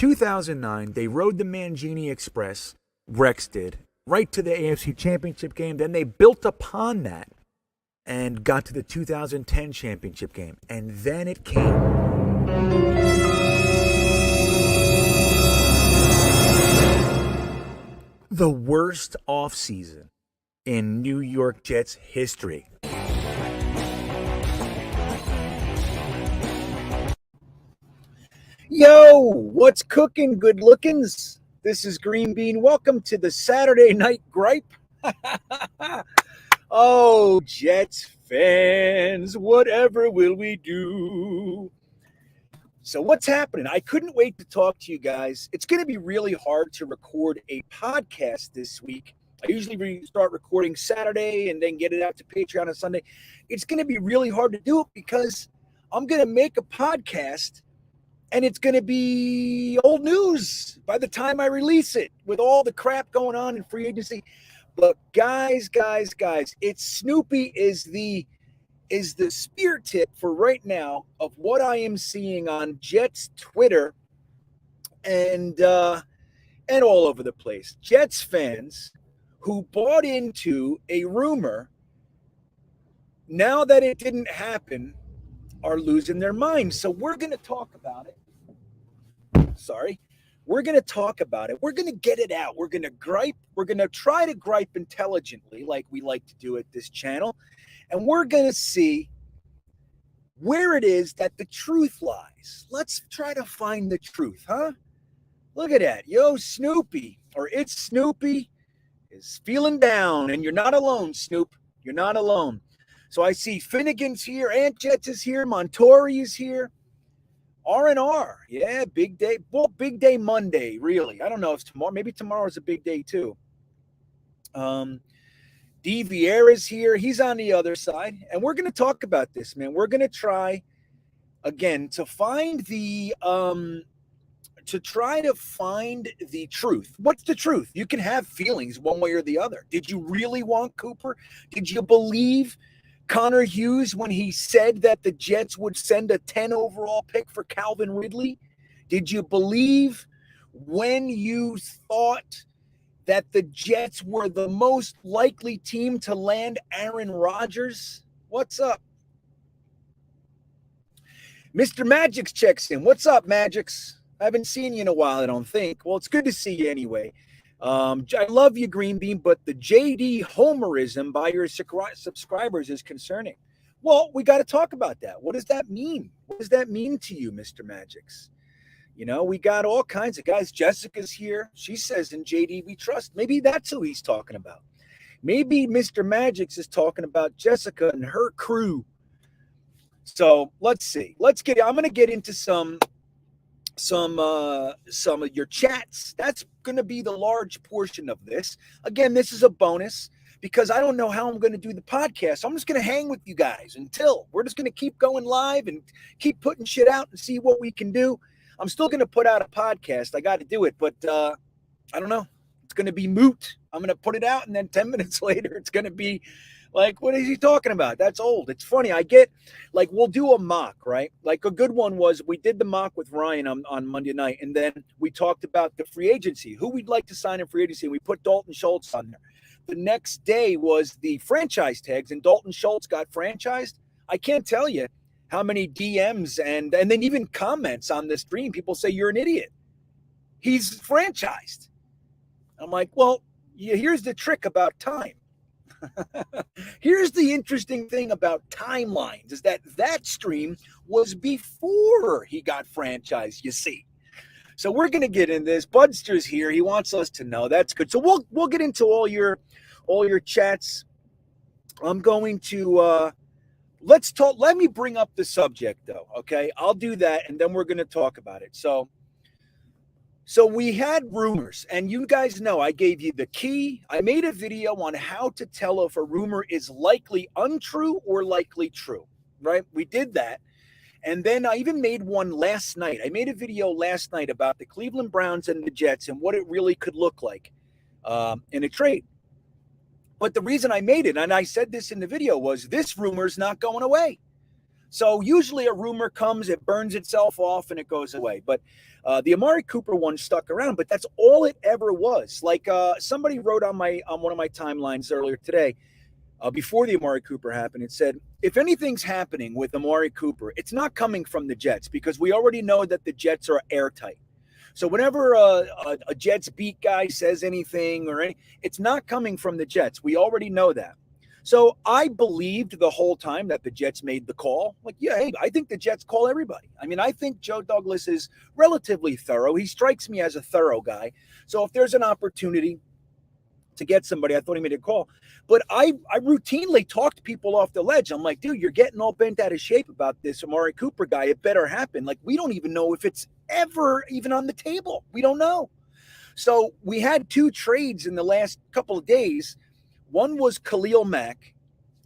2009, they rode the Mangini Express, Rex did, right to the AFC Championship game. Then they built upon that and got to the 2010 Championship game. And then it came. The worst offseason in New York Jets history. Yo, what's cooking, good lookins? This is GreenBean. Welcome to the Saturday Night Gripe. Oh, Jets fans, whatever will we do? So what's happening? I couldn't wait to talk to you guys. It's going to be really hard to record a podcast this week. I usually start recording Saturday and then get it out to Patreon on Sunday. It's going to be really hard to do it because I'm going to make a podcast and it's going to be old news by the time I release it with all the crap going on in free agency. But guys, it's Snoopy is the spear tip for right now of what I am seeing on Jets Twitter and all over the place. Jets fans who bought into a rumor, now that it didn't happen, are losing their minds. So we're going to talk about it. We're going to talk about it. We're going to get it out. We're going to gripe. We're going to try to gripe intelligently like we like to do at this channel. And we're going to see where it is that the truth lies. Let's try to find the truth, huh? Look at that. Yo, Snoopy, or it's Snoopy, is feeling down. And you're not alone, Snoop. You're not alone. So I see Finnegan's here. Aunt Jets is here. Montori is here. R&R. Yeah, big day. Well, big day Monday, really. I don't know if it's tomorrow. Maybe tomorrow is a big day, too. D. Vieira's here. He's on the other side. And we're going to talk about this, man. We're going to try, again, to find the truth. What's the truth? You can have feelings one way or the other. Did you really want Cooper? Did you believe Connor Hughes when he said that the Jets would send a 10 overall pick for Calvin Ridley? Did you believe when you thought that the Jets were the most likely team to land Aaron Rodgers? What's up? Mr. Magix checks in. What's up, Magix? I haven't seen you in a while, I don't think. Well, it's good to see you anyway. I love you, GreenBean, but the JD homerism by your subscribers is concerning. Well, we got to talk about that. What does that mean? What does that mean to you, Mr. Magix? You know, we got all kinds of guys. Jessica's here. She says in JD we trust. Maybe that's who he's talking about. Maybe Mr. Magix is talking about Jessica and her crew. So let's see. I'm going to get into some of your chats. That's going to be the large portion of this. Again, this is a bonus because I don't know how I'm going to do the podcast. I'm just going to hang with you guys until we're just going to keep going live and keep putting shit out and see what we can do. I'm still going to put out a podcast. I got to do it, but I don't know. It's going to be moot. I'm going to put it out, and then 10 minutes later, it's going to be like, what is he talking about? That's old. It's funny. I get, like, we'll do a mock, right? Like, a good one was we did the mock with Ryan on Monday night, and then we talked about the free agency, who we'd like to sign in free agency, and we put Dalton Schultz on there. The next day was the franchise tags, and Dalton Schultz got franchised. I can't tell you how many DMs and then even comments on the stream. People say, you're an idiot. He's franchised. I'm like, well, here's the trick about time. Here's the interesting thing about timelines is that stream was before he got franchised, you see. So we're going to get in this. Budster's here. He wants us to know. That's good. So we'll get into all your chats. I'm going to let's talk. Let me bring up the subject though. Okay. I'll do that. And then we're going to talk about it. So we had rumors, and you guys know I gave you the key. I made a video on how to tell if a rumor is likely untrue or likely true, right? We did that. And then I even made one last night. I made a video last night about the Cleveland Browns and the Jets and what it really could look like in a trade. But the reason I made it, and I said this in the video, was this rumor's not going away. So usually a rumor comes, it burns itself off, and it goes away. But the Amari Cooper one stuck around, but that's all it ever was. Like somebody wrote on one of my timelines earlier today, before the Amari Cooper happened, it said, if anything's happening with Amari Cooper, it's not coming from the Jets, because we already know that the Jets are airtight. So whenever a Jets beat guy says anything it's not coming from the Jets. We already know that. So I believed the whole time that the Jets made the call. Like, yeah, hey, I think the Jets call everybody. I mean, I think Joe Douglas is relatively thorough. He strikes me as a thorough guy. So if there's an opportunity to get somebody, I thought he made a call. But I routinely talked people off the ledge. I'm like, dude, you're getting all bent out of shape about this Amari Cooper guy. It better happen. Like, we don't even know if it's ever even on the table. We don't know. So we had 2 trades in the last couple of days. One was Khalil Mack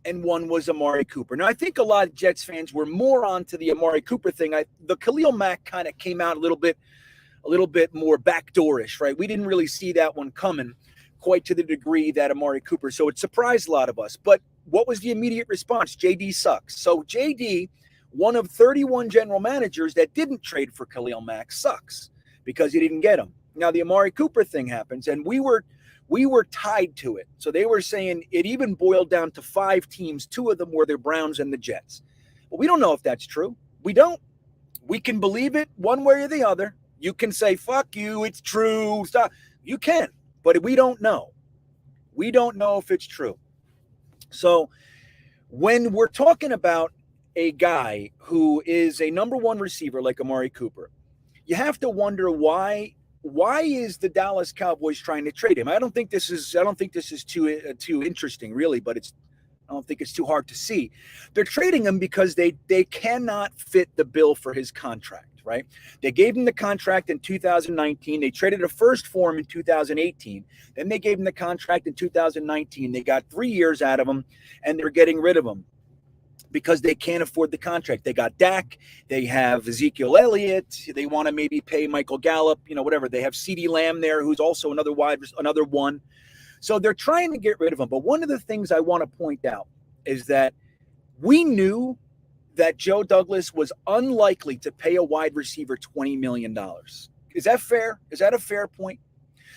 and one was Amari Cooper. Now, I think a lot of Jets fans were more onto the Amari Cooper thing. The Khalil Mack kind of came out a little bit more backdoorish, right? We didn't really see that one coming quite to the degree that Amari Cooper. So it surprised a lot of us. But what was the immediate response? JD sucks. So JD, one of 31 general managers that didn't trade for Khalil Mack, sucks because he didn't get him. Now the Amari Cooper thing happens, and we were tied to it. So they were saying it even boiled down to 5 teams. 2 of them were the Browns and the Jets. But we don't know if that's true. We don't. We can believe it one way or the other. You can say, fuck you, it's true. Stop. You can, but we don't know. We don't know if it's true. So when we're talking about a guy who is a number 1 receiver like Amari Cooper, you have to wonder why is the Dallas Cowboys trying to trade him? I don't think this is too interesting, really, but I don't think it's too hard to see. They're trading him because they cannot fit the bill for his contract, right? They gave him the contract in 2019. They traded a first for him in 2018. Then they gave him the contract in 2019. They got 3 years out of him, and they're getting rid of him because they can't afford the contract. They got Dak. They have Ezekiel Elliott. They want to maybe pay Michael Gallup, whatever. They have CeeDee Lamb there, who's also another one. So they're trying to get rid of him. But one of the things I want to point out is that we knew that Joe Douglas was unlikely to pay a wide receiver $20 million. Is that fair? Is that a fair point?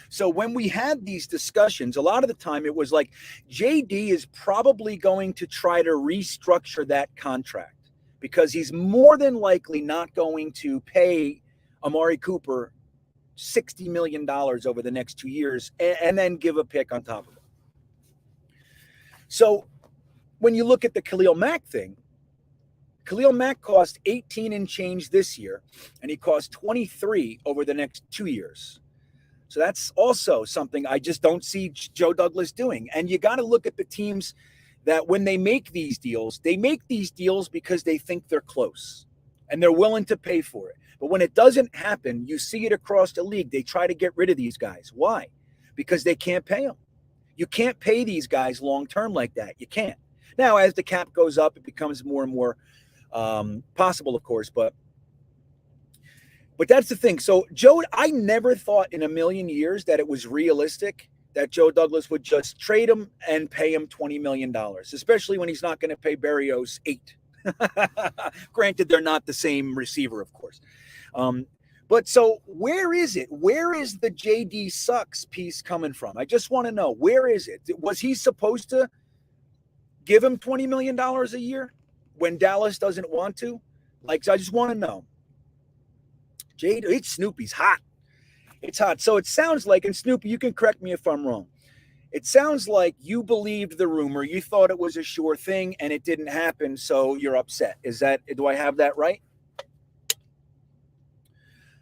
So when we had these discussions, a lot of the time it was like JD is probably going to try to restructure that contract because he's more than likely not going to pay Amari Cooper $60 million over the next 2 years and then give a pick on top of it. So when you look at the Khalil Mack thing, Khalil Mack cost 18 and change this year, and he cost 23 over the next 2 years. So that's also something I just don't see Joe Douglas doing. And you got to look at the teams that when they make these deals because they think they're close and they're willing to pay for it. But when it doesn't happen, you see it across the league. They try to get rid of these guys. Why? Because they can't pay them. You can't pay these guys long-term like that. You can't. Now, as the cap goes up, it becomes more and more possible, of course, but that's the thing. So Joe, I never thought in a million years that it was realistic that Joe Douglas would just trade him and pay him $20 million, especially when he's not going to pay Berrios $8. Granted, they're not the same receiver, of course. But so where is it? Where is the JD sucks piece coming from? I just want to know, where is it? Was he supposed to give him $20 million a year when Dallas doesn't want to? Like, I just want to know. JD, it's Snoopy's hot. It's hot. So it sounds like, and Snoopy, you can correct me if I'm wrong. It sounds like you believed the rumor. You thought it was a sure thing and it didn't happen. So you're upset. Do I have that right?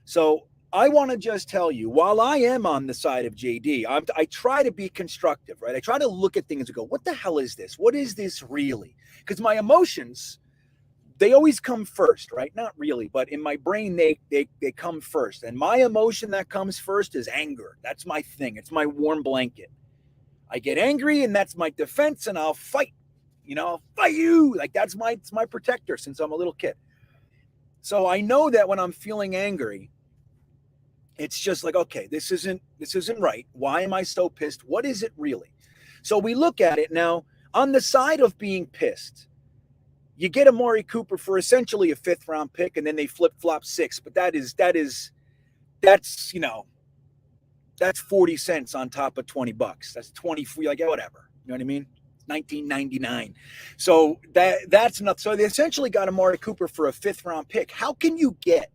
So I want to just tell you, while I am on the side of JD, I try to be constructive, right? I try to look at things and go, what the hell is this? What is this really? Because my emotions, they always come first, right? Not really, but in my brain, they come first. And my emotion that comes first is anger. That's my thing. It's my warm blanket. I get angry and that's my defense and I'll fight. I'll fight you. Like it's my protector since I'm a little kid. So I know that when I'm feeling angry, it's just like, okay, this isn't right. Why am I so pissed? What is it really? So we look at it now on the side of being pissed. you get Amari Cooper for essentially a 5th-round pick, and then they flip-flop 6. But that's, that's 40 cents on top of $20. That's 20 free, like, whatever. You know what I mean? $19.99. So that's enough. So they essentially got Amari Cooper for a 5th-round pick. How can you get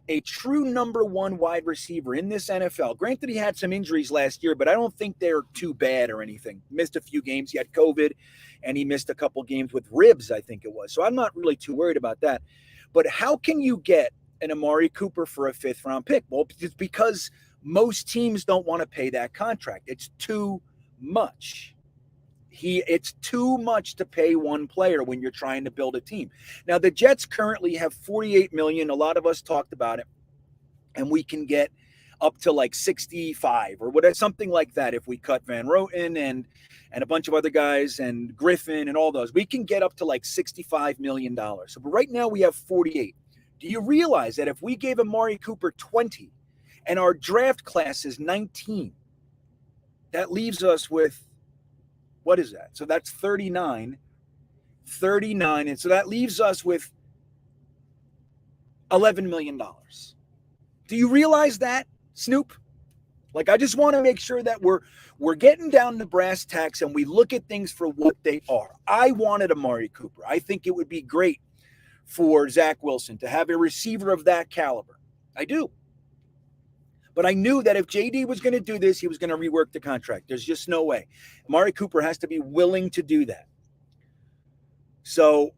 a true number 1 wide receiver in this NFL? Granted, he had some injuries last year, but I don't think they're too bad or anything. Missed a few games. He had COVID, and he missed a couple games with ribs, I think it was. So I'm not really too worried about that. But how can you get an Amari Cooper for a 5th-round pick? Well, it's because most teams don't want to pay that contract. It's too much. It's too much to pay one player when you're trying to build a team. Now, the Jets currently have $48 million. A lot of us talked about it, and we can get up to like 65 or whatever, something like that. If we cut Van Roten and a bunch of other guys and Griffin and all those, we can get up to like $65 million. So, but right now we have 48. Do you realize that if we gave Amari Cooper 20 and our draft class is 19, that leaves us with, what is that? So that's 39. And so that leaves us with $11 million. Do you realize that, Snoop? Like, I just want to make sure that we're getting down to brass tacks and we look at things for what they are. I wanted Amari Cooper. I think it would be great for Zach Wilson to have a receiver of that caliber. I do. But I knew that if JD was going to do this, he was going to rework the contract. There's just no way. Amari Cooper has to be willing to do that. So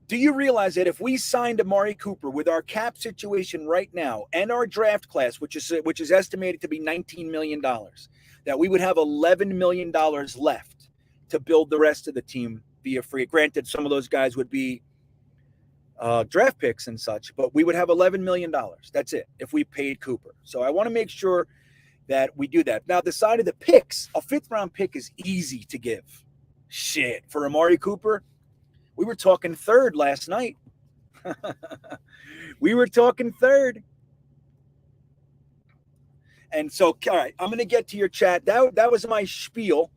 do you realize that if we signed Amari Cooper with our cap situation right now and our draft class, which is estimated to be $19 million, that we would have $11 million left to build the rest of the team via free? Granted, some of those guys would be draft picks and such, but we would have $11 million. That's it if we paid Cooper. So I want to make sure that we do that. Now, the side of the picks, a 5th-round pick is easy to give. Shit. For Amari Cooper, we were talking 3rd last night. We were talking 3rd. And so, all right, I'm going to get to your chat. That was my spiel,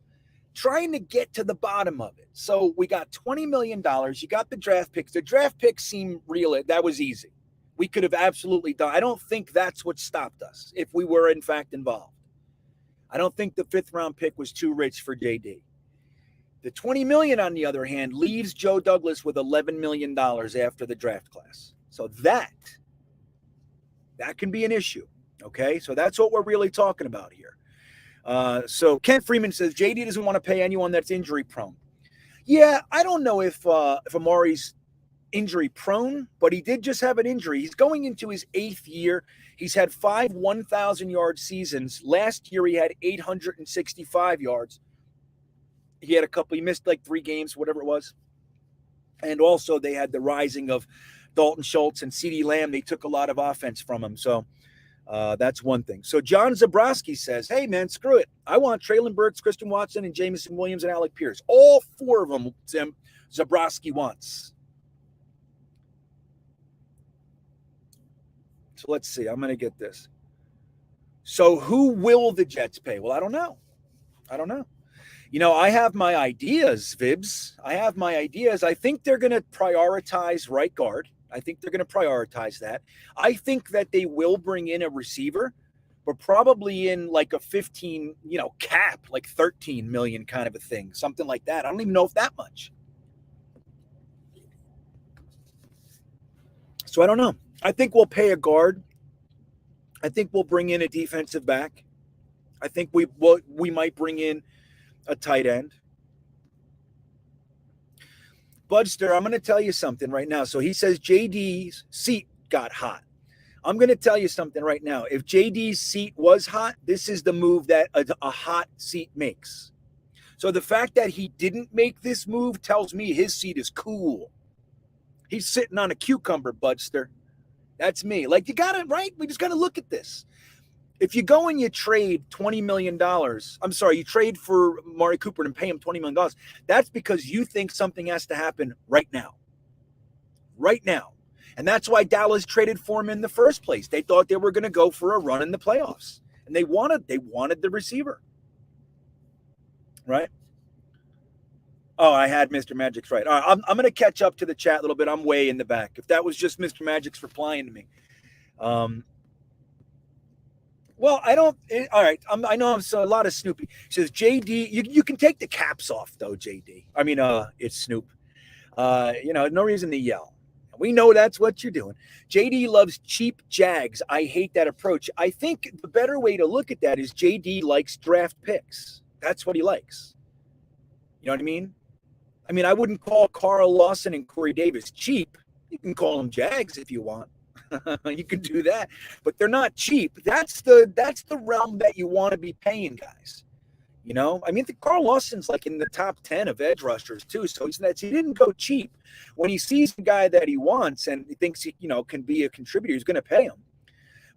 trying to get to the bottom of it. So we got $20 million. You got the draft picks. The draft picks seem real. That was easy. We could have absolutely done. I don't think that's what stopped us if we were, in fact, involved. I don't think the 5th-round pick was too rich for JD. The $20 million, on the other hand, leaves Joe Douglas with $11 million after the draft class. So that can be an issue, okay? So that's what we're really talking about here. So Kent Freeman says, JD doesn't want to pay anyone that's injury prone. Yeah, I don't know if Amari's injury prone, but he did just have an injury. He's going into his 8th year. He's had 5 1,000-yard seasons. Last year he had 865 yards. He had he missed like 3 games, whatever it was. And also they had the rising of Dalton Schultz and CeeDee Lamb. They took a lot of offense from him. So that's one thing. So John Zabrowski says, hey, man, screw it. I want Treylon Burks, Christian Watson, and Jameson Williams and Alec Pierce. All 4 of them Zabrowski wants. So let's see. I'm going to get this. So who will the Jets pay? Well, I don't know. I have my ideas, Vibs. I have my ideas. I think they're going to prioritize right guard. I think they're going to prioritize that. I think that they will bring in a receiver, but probably in like a 15, cap, like 13 million kind of a thing, something like that. I don't even know if that much. So I don't know. I think we'll pay a guard. I think we'll bring in a defensive back. I think we might bring in a tight end. Budster, I'm going to tell you something right now. So he says JD's seat got hot. I'm going to tell you something right now. If JD's seat was hot, this is the move that a hot seat makes. So the fact that he didn't make this move tells me his seat is cool. He's sitting on a cucumber, Budster. That's me. Like, you got it, right? We just got to look at this. If you go and you trade $20 million, you trade for Amari Cooper and pay him $20 million, that's because you think something has to happen right now. Right now. And that's why Dallas traded for him in the first place. They thought they were going to go for a run in the playoffs. And they wanted the receiver. Right? Oh, I had Mr. Magic's right. All right, I'm going to catch up to the chat a little bit. I'm way in the back. If that was just Mr. Magic's replying to me. Um, well, I don't. All right, I know I'm so, a lot of Snoopy. He says, JD, you can take the caps off, though, JD. I mean, it's Snoop. No reason to yell. We know that's what you're doing. JD loves cheap Jags. I hate that approach. I think the better way to look at that is JD likes draft picks. That's what he likes. You know what I mean? I wouldn't call Carl Lawson and Corey Davis cheap. You can call them Jags if you want. You can do that, but they're not cheap. That's the realm that you want to be paying guys. The Carl Lawson's like in the top 10 of edge rushers too. So he didn't go cheap. When he sees the guy that he wants and he thinks he can be a contributor, he's going to pay him.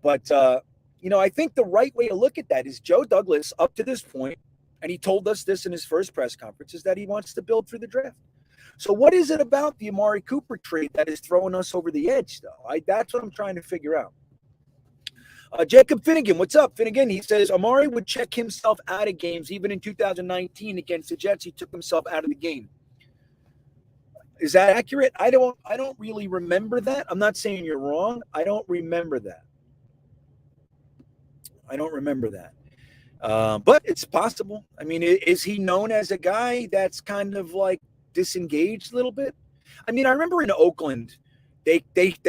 But I think the right way to look at that is Joe Douglas up to this point, and he told us this in his first press conference, is that he wants to build through the draft. So what is it about the Amari Cooper trade that is throwing us over the edge, though? That's what I'm trying to figure out. Jacob Finnegan, what's up, Finnegan? He says Amari would check himself out of games. Even in 2019 against the Jets, he took himself out of the game. Is that accurate? I don't really remember that. I'm not saying you're wrong. I don't remember that. But it's possible. Is he known as a guy that's kind of like disengaged a little bit? I remember in Oakland, they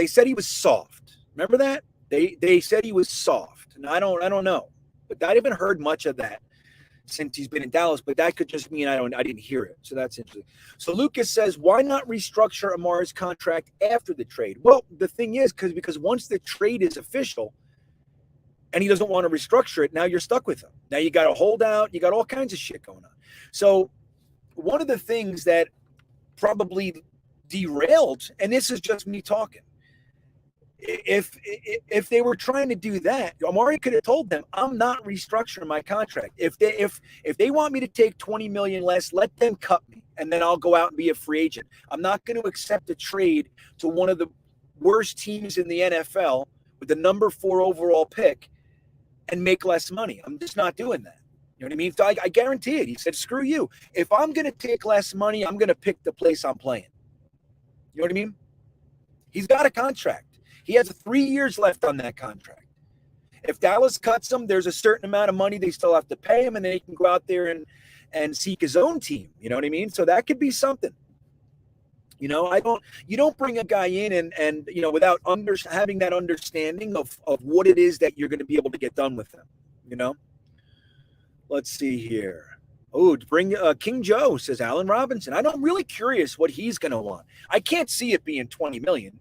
said he was soft. Remember that? They said he was soft. And I don't know. But I haven't heard much of that since he's been in Dallas, but that could just mean I didn't hear it. So that's interesting. So Lucas says, why not restructure Amari's contract after the trade? Well, the thing is, because once the trade is official and he doesn't want to restructure it, now you're stuck with him. Now you got to hold out. You got all kinds of shit going on. So one of the things that probably derailed, and this is just me talking, if they were trying to do that, Amari could have told them, I'm not restructuring my contract. If they want me to take $20 million less, let them cut me, and then I'll go out and be a free agent. I'm not going to accept a trade to one of the worst teams in the NFL with the number 4 overall pick and make less money. I'm just not doing that. You know what I mean? So I guarantee it. He said, screw you. If I'm going to take less money, I'm going to pick the place I'm playing. You know what I mean? He's got a contract. He has 3 years left on that contract. If Dallas cuts him, there's a certain amount of money they still have to pay him, and then he can go out there and seek his own team. You know what I mean? So that could be something. You don't bring a guy in and without having that understanding of what it is that you're going to be able to get done with him. Let's see here. Oh, to bring King Joe, says Allen Robinson. I'm really curious what he's going to want. I can't see it being $20 million.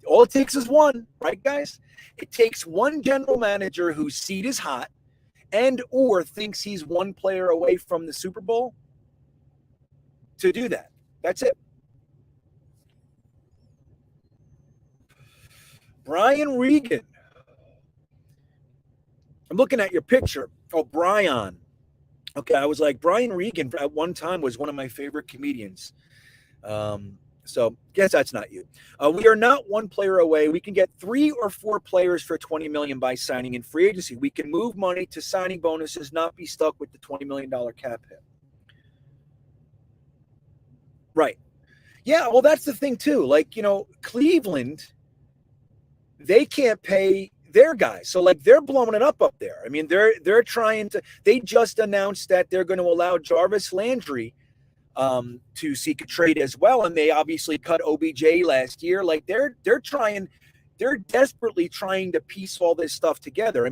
All it takes is one, right, guys? It takes one general manager whose seat is hot and or thinks he's one player away from the Super Bowl to do that. That's it. Brian Regan. I'm looking at your picture. Oh, Brian. Okay, I was like, Brian Regan at one time was one of my favorite comedians. So guess that's not you. We are not one player away. We can get 3 or 4 players for $20 million by signing in free agency. We can move money to signing bonuses, not be stuck with the $20 million cap hit. Right. Yeah, well, that's the thing too. Like, Cleveland, they can't pay their guys. So they're blowing it up there. They're trying to, they just announced that they're going to allow Jarvis Landry to seek a trade as well. And they obviously cut OBJ last year. They're desperately trying to piece all this stuff together.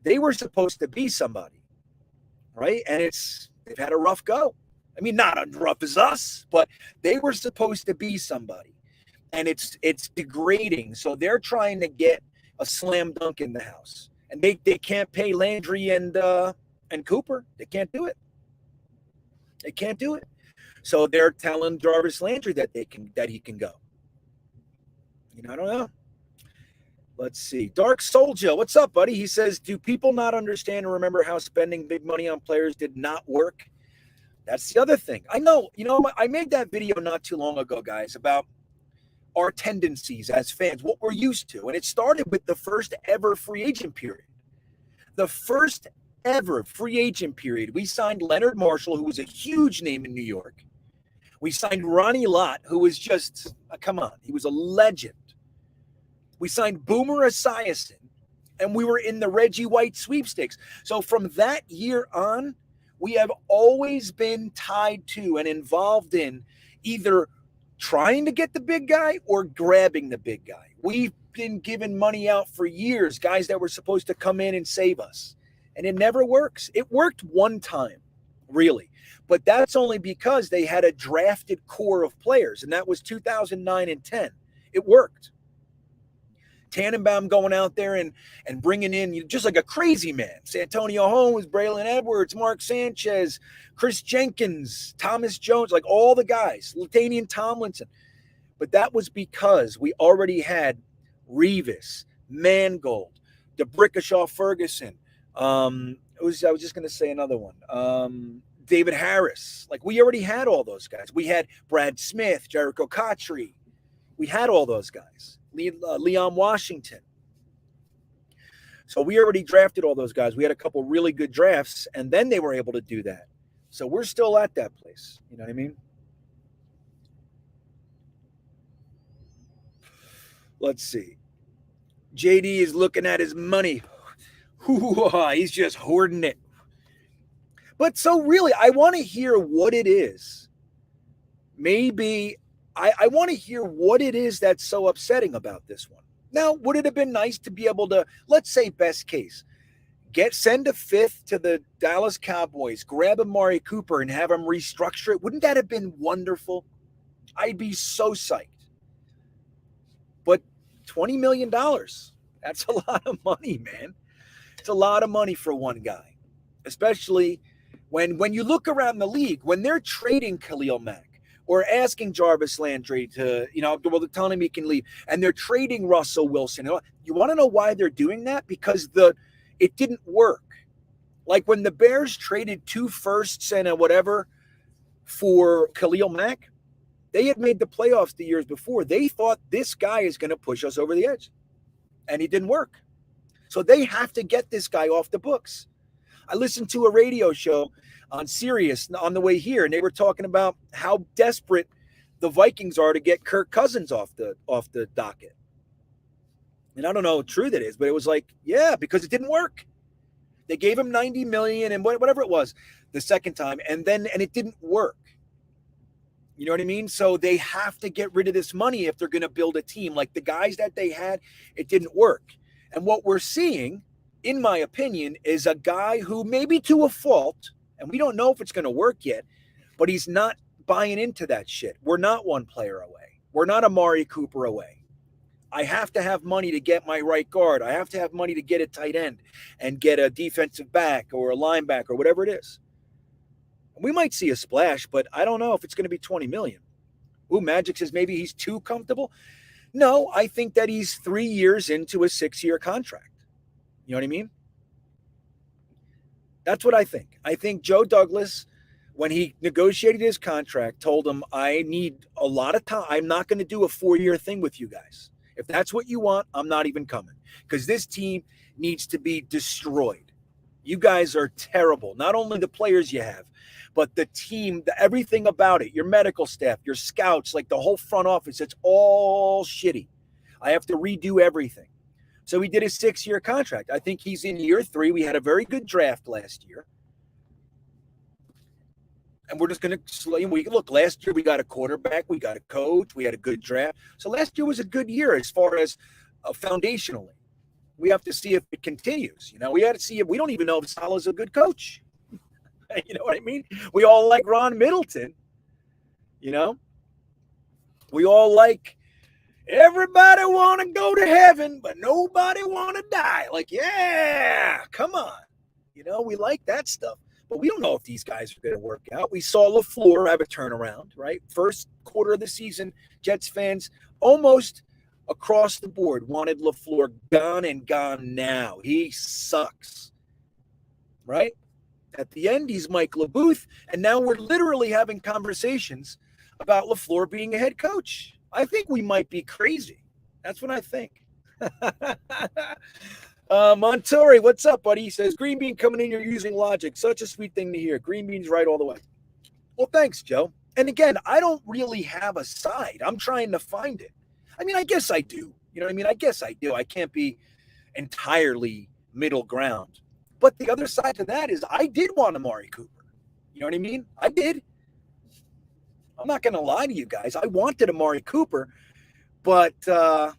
They were supposed to be somebody, right? And they've had a rough go. Not as rough as us, but they were supposed to be somebody. And it's degrading. So they're trying to get a slam dunk in the house. And they can't pay Landry and Cooper. They can't do it. They can't do it. So they're telling Jarvis Landry that he can go. I don't know. Let's see. Dark Soldier, what's up, buddy? He says, do people not understand or remember how spending big money on players did not work? That's the other thing. I know. I made that video not too long ago, guys, about our tendencies as fans, what we're used to. And it started with the first ever free agent period. The first ever free agent period, we signed Leonard Marshall, who was a huge name in New York. We signed Ronnie Lott, who was just, come on, he was a legend. We signed Boomer Esiason, and we were in the Reggie White sweepstakes. So from that year on, we have always been tied to and involved in either trying to get the big guy or grabbing the big guy. We've been giving money out for years, guys that were supposed to come in and save us. And it never works. It worked one time, really. But that's only because they had a drafted core of players, and that was 2009 and 10. It worked. Tannenbaum going out there and bringing in just like a crazy man. Santonio Holmes, Braylon Edwards, Mark Sanchez, Chris Jenkins, Thomas Jones, like all the guys, Latainian Tomlinson. But that was because we already had Revis, Mangold, DeBrickashaw Ferguson. I was just going to say another one. David Harris. Like we already had all those guys. We had Brad Smith, Jericho Cotchery. We had all those guys. Leon Washington. So we already drafted all those guys. We had a couple really good drafts, and then they were able to do that. So we're still at that place. You know what I mean? Let's see. JD is looking at his money. He's just hoarding it. But so really, I want to hear what it is. Maybe I want to hear what it is that's so upsetting about this one. Now, would it have been nice to be able to, let's say best case, send a fifth to the Dallas Cowboys, grab Amari Cooper and have him restructure it? Wouldn't that have been wonderful? I'd be so psyched. But $20 million, that's a lot of money, man. It's a lot of money for one guy, especially when you look around the league, when they're trading Khalil Mack, or asking Jarvis Landry to, well, they're telling him he can leave, and they're trading Russell Wilson. You want to know why they're doing that? Because it didn't work. Like when the Bears traded 2 firsts and a whatever for Khalil Mack, they had made the playoffs the years before. They thought this guy is going to push us over the edge, and it didn't work. So they have to get this guy off the books. I listened to a radio show on Sirius on the way here, and they were talking about how desperate the Vikings are to get Kirk Cousins off the docket. And I don't know how true that is, but it was like, yeah, because it didn't work. They gave him $90 million and whatever it was the second time, and it didn't work. You know what I mean? So they have to get rid of this money if they're going to build a team. Like the guys that they had, it didn't work. And what we're seeing, in my opinion, is a guy who maybe to a fault, and we don't know if it's going to work yet, but he's not buying into that shit. We're not one player away. We're not Amari Cooper away. I have to have money to get my right guard. I have to have money to get a tight end and get a defensive back or a linebacker or whatever it is. We might see a splash, but I don't know if it's going to be $20 million. Ooh, Magic says maybe he's too comfortable. No, I think that he's 3 years into a 6-year contract. You know what I mean? That's what I think. I think Joe Douglas, when he negotiated his contract, told him, I need a lot of time. I'm not going to do a 4-year thing with you guys. If that's what you want, I'm not even coming. Because this team needs to be destroyed. You guys are terrible. Not only the players you have, but the team, everything about it, your medical staff, your scouts, like the whole front office, it's all shitty. I have to redo everything. So he did a 6-year contract. I think he's in year 3. We had a very good draft last year. And we're just going to look, last year we got a quarterback, we got a coach, we had a good draft. So last year was a good year as far as foundationally. We have to see if it continues. We had to see if we don't even know if Salah's a good coach. You know what I mean? We all like Ron Middleton. We all like everybody want to go to heaven, but nobody want to die. Like, yeah, come on. We like that stuff. But we don't know if these guys are going to work out. We saw LaFleur have a turnaround, right? First quarter of the season, Jets fans almost across the board wanted LaFleur gone and gone now. He sucks, right? At the end, he's Mike LaBooth, and now we're literally having conversations about LaFleur being a head coach. I think we might be crazy. That's what I think. Montori, what's up, buddy? He says, GreenBean coming in, you're using logic. Such a sweet thing to hear. GreenBean's right all the way. Well, thanks, Joe. And again, I don't really have a side. I'm trying to find it. I mean, I guess I do. You know what I mean? I guess I do. I can't be entirely middle ground. But the other side to that is I did want Amari Cooper. You know what I mean? I did. I'm not going to lie to you guys. I wanted Amari Cooper, but I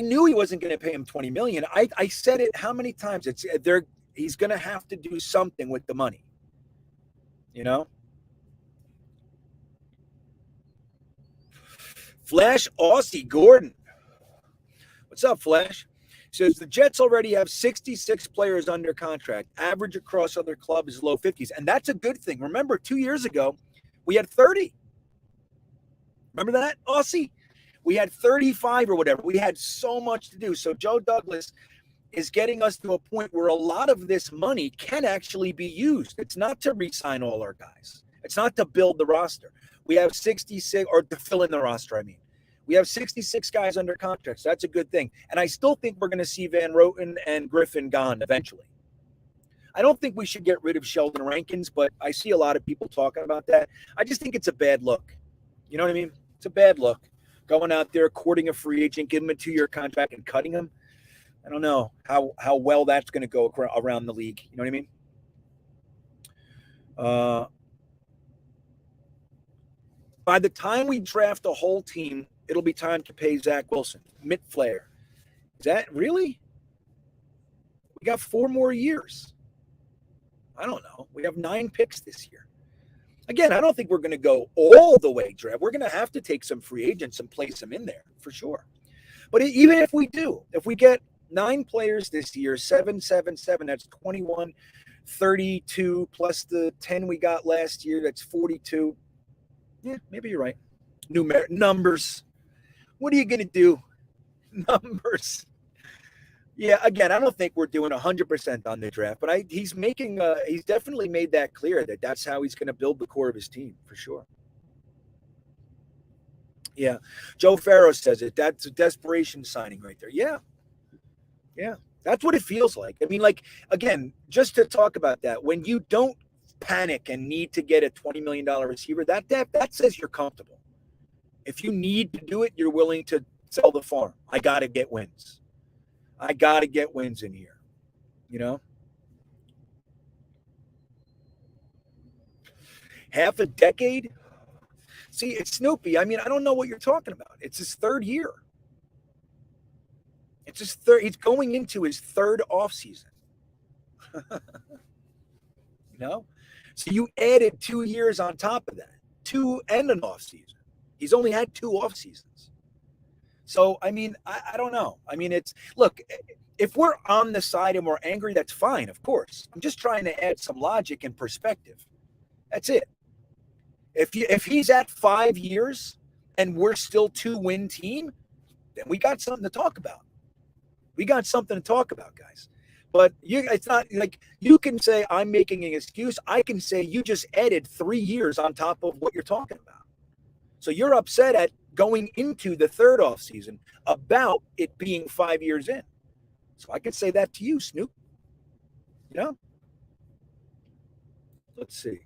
knew he wasn't going to pay him $20 million. I said it how many times? He's going to have to do something with the money. You know? Flash Aussie Gordon. What's up, Flash? Says the Jets already have 66 players under contract. Average across other clubs is low 50s. And that's a good thing. Remember, 2 years ago, we had 30. Remember that, Aussie? We had 35 or whatever. We had so much to do. So Joe Douglas is getting us to a point where a lot of this money can actually be used. It's not to re-sign all our guys. It's not to build the roster. We have 66, or to fill in the roster, I mean. We have 66 guys under contract, so that's a good thing. And I still think we're going to see Van Roten and Griffin gone eventually. I don't think we should get rid of Sheldon Rankins, but I see a lot of people talking about that. I just think it's a bad look. You know what I mean? It's a bad look. Going out there, courting a free agent, giving him a 2-year contract and cutting him. I don't know how well that's going to go around the league. You know what I mean? By the time we draft a whole team, it'll be time to pay Zach Wilson. Mitt Flair. Is that really? We got 4 more years. I don't know. We have 9 picks this year. Again, I don't think we're going to go all the way draft. We're going to have to take some free agents and place them in there for sure. But even if we do, if we get 9 players this year, 7, that's 21, 32 plus the 10 we got last year, that's 42. Yeah, maybe you're right. Numbers. What are you going to do? Numbers. Yeah, again, I don't think we're doing 100% on the draft, but he's definitely made that clear that that's how he's going to build the core of his team for sure. Yeah, Joe Farrow says it. That's a desperation signing right there. Yeah, that's what it feels like. I mean, like, again, just to talk about that, when you don't panic and need to get a $20 million receiver, that says you're comfortable. If you need to do it, you're willing to sell the farm. I got to get wins. I got to get wins in here, you know? Half a decade? See, it's Snoopy. I mean, I don't know what you're talking about. It's his 3rd year. It's his 3rd. He's going into his 3rd offseason. You know? So you added 2 years on top of that. 2 and an offseason. He's only had 2 off seasons. So, I mean, I don't know. I mean, look, if we're on the side and we're angry, that's fine, of course. I'm just trying to add some logic and perspective. That's it. If he's at 5 years and we're still 2-win team, then we got something to talk about. We got something to talk about, guys. But it's not like you can say I'm making an excuse. I can say you just added 3 years on top of what you're talking about. So you're upset at going into the 3rd offseason about it being 5 years in. So I could say that to you, Snoop. You know? Let's see.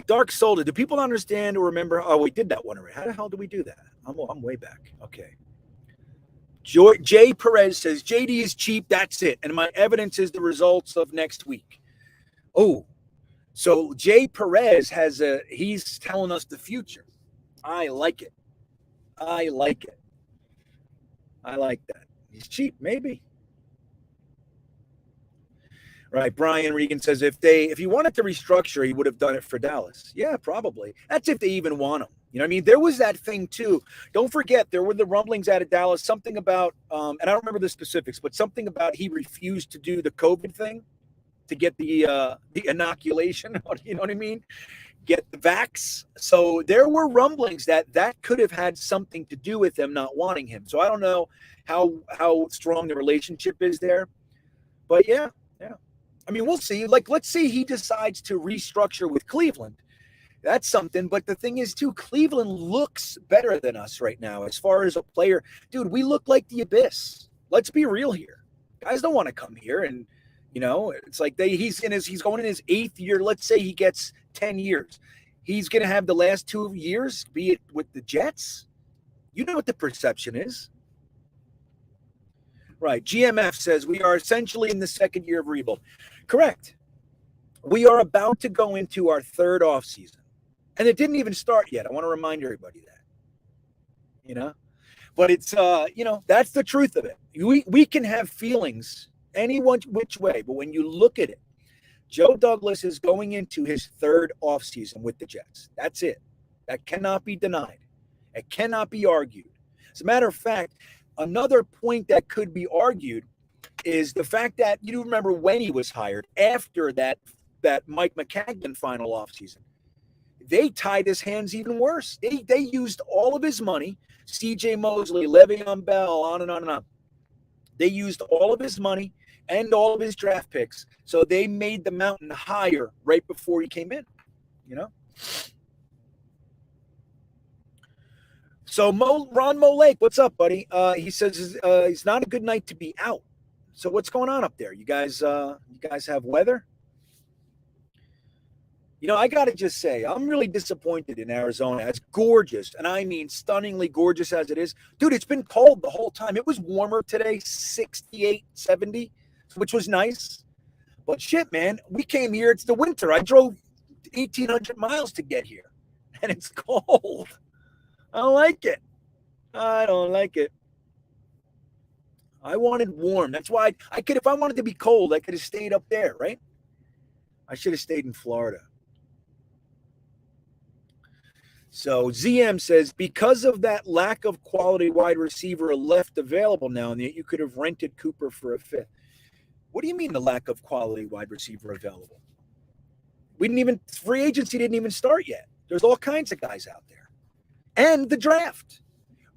Dark Soldier. Do people understand or remember? Oh, we did that one already. How the hell did we do that? I'm way back. Okay. Jay Perez says, JD is cheap. That's it. And my evidence is the results of next week. Oh, so Jay Perez he's telling us the future. I like it. I like that. He's cheap, maybe. Right. Brian Regan says if he wanted to restructure, he would have done it for Dallas. Yeah, probably. That's if they even want him. You know what I mean? There was that thing too. Don't forget, there were the rumblings out of Dallas, something about, and I don't remember the specifics, but something about he refused to do the COVID thing to get the inoculation. You know what I mean? Get the vax. So there were rumblings that could have had something to do with them not wanting him. So I don't know how strong the relationship is there, but yeah. I mean, we'll see. Like, let's say he decides to restructure with Cleveland. That's something. But the thing is, too, Cleveland looks better than us right now as far as a player. Dude, we look like the abyss. Let's be real here. Guys don't want to come here, and it's like he's going in his 8th year. Let's say he gets 10 years. He's going to have the last 2 years, be it with the Jets. You know what the perception is. Right. GMF says we are essentially in the 2nd year of rebuild. Correct. We are about to go into our 3rd offseason. And it didn't even start yet. I want to remind everybody that. But it's, that's the truth of it. We can have feelings any which way. But when you look at it, Joe Douglas is going into his 3rd offseason with the Jets. That's it. That cannot be denied. It cannot be argued. As a matter of fact, another point that could be argued is the fact that you remember when he was hired after that Mike McCagnon final offseason. They tied his hands even worse. They used all of his money, C.J. Mosley, Le'Veon Bell, on and on and on. They used all of his money and all of his draft picks. So they made the mountain higher right before he came in, So Ron Molake, what's up, buddy? He says it's not a good night to be out. So what's going on up there? You guys have weather? I got to just say, I'm really disappointed in Arizona. As gorgeous, and I mean stunningly gorgeous as it is. Dude, it's been cold the whole time. It was warmer today, 68, 70, which was nice. But shit, man, we came here. It's the winter. I drove 1,800 miles to get here, and it's cold. I don't like it. I wanted warm. That's why if I wanted to be cold, I could have stayed up there, right? I should have stayed in Florida. So ZM says, because of that lack of quality wide receiver left available now, and you could have rented Cooper for a 5th. What do you mean the lack of quality wide receiver available? Free agency didn't even start yet. There's all kinds of guys out there. And the draft.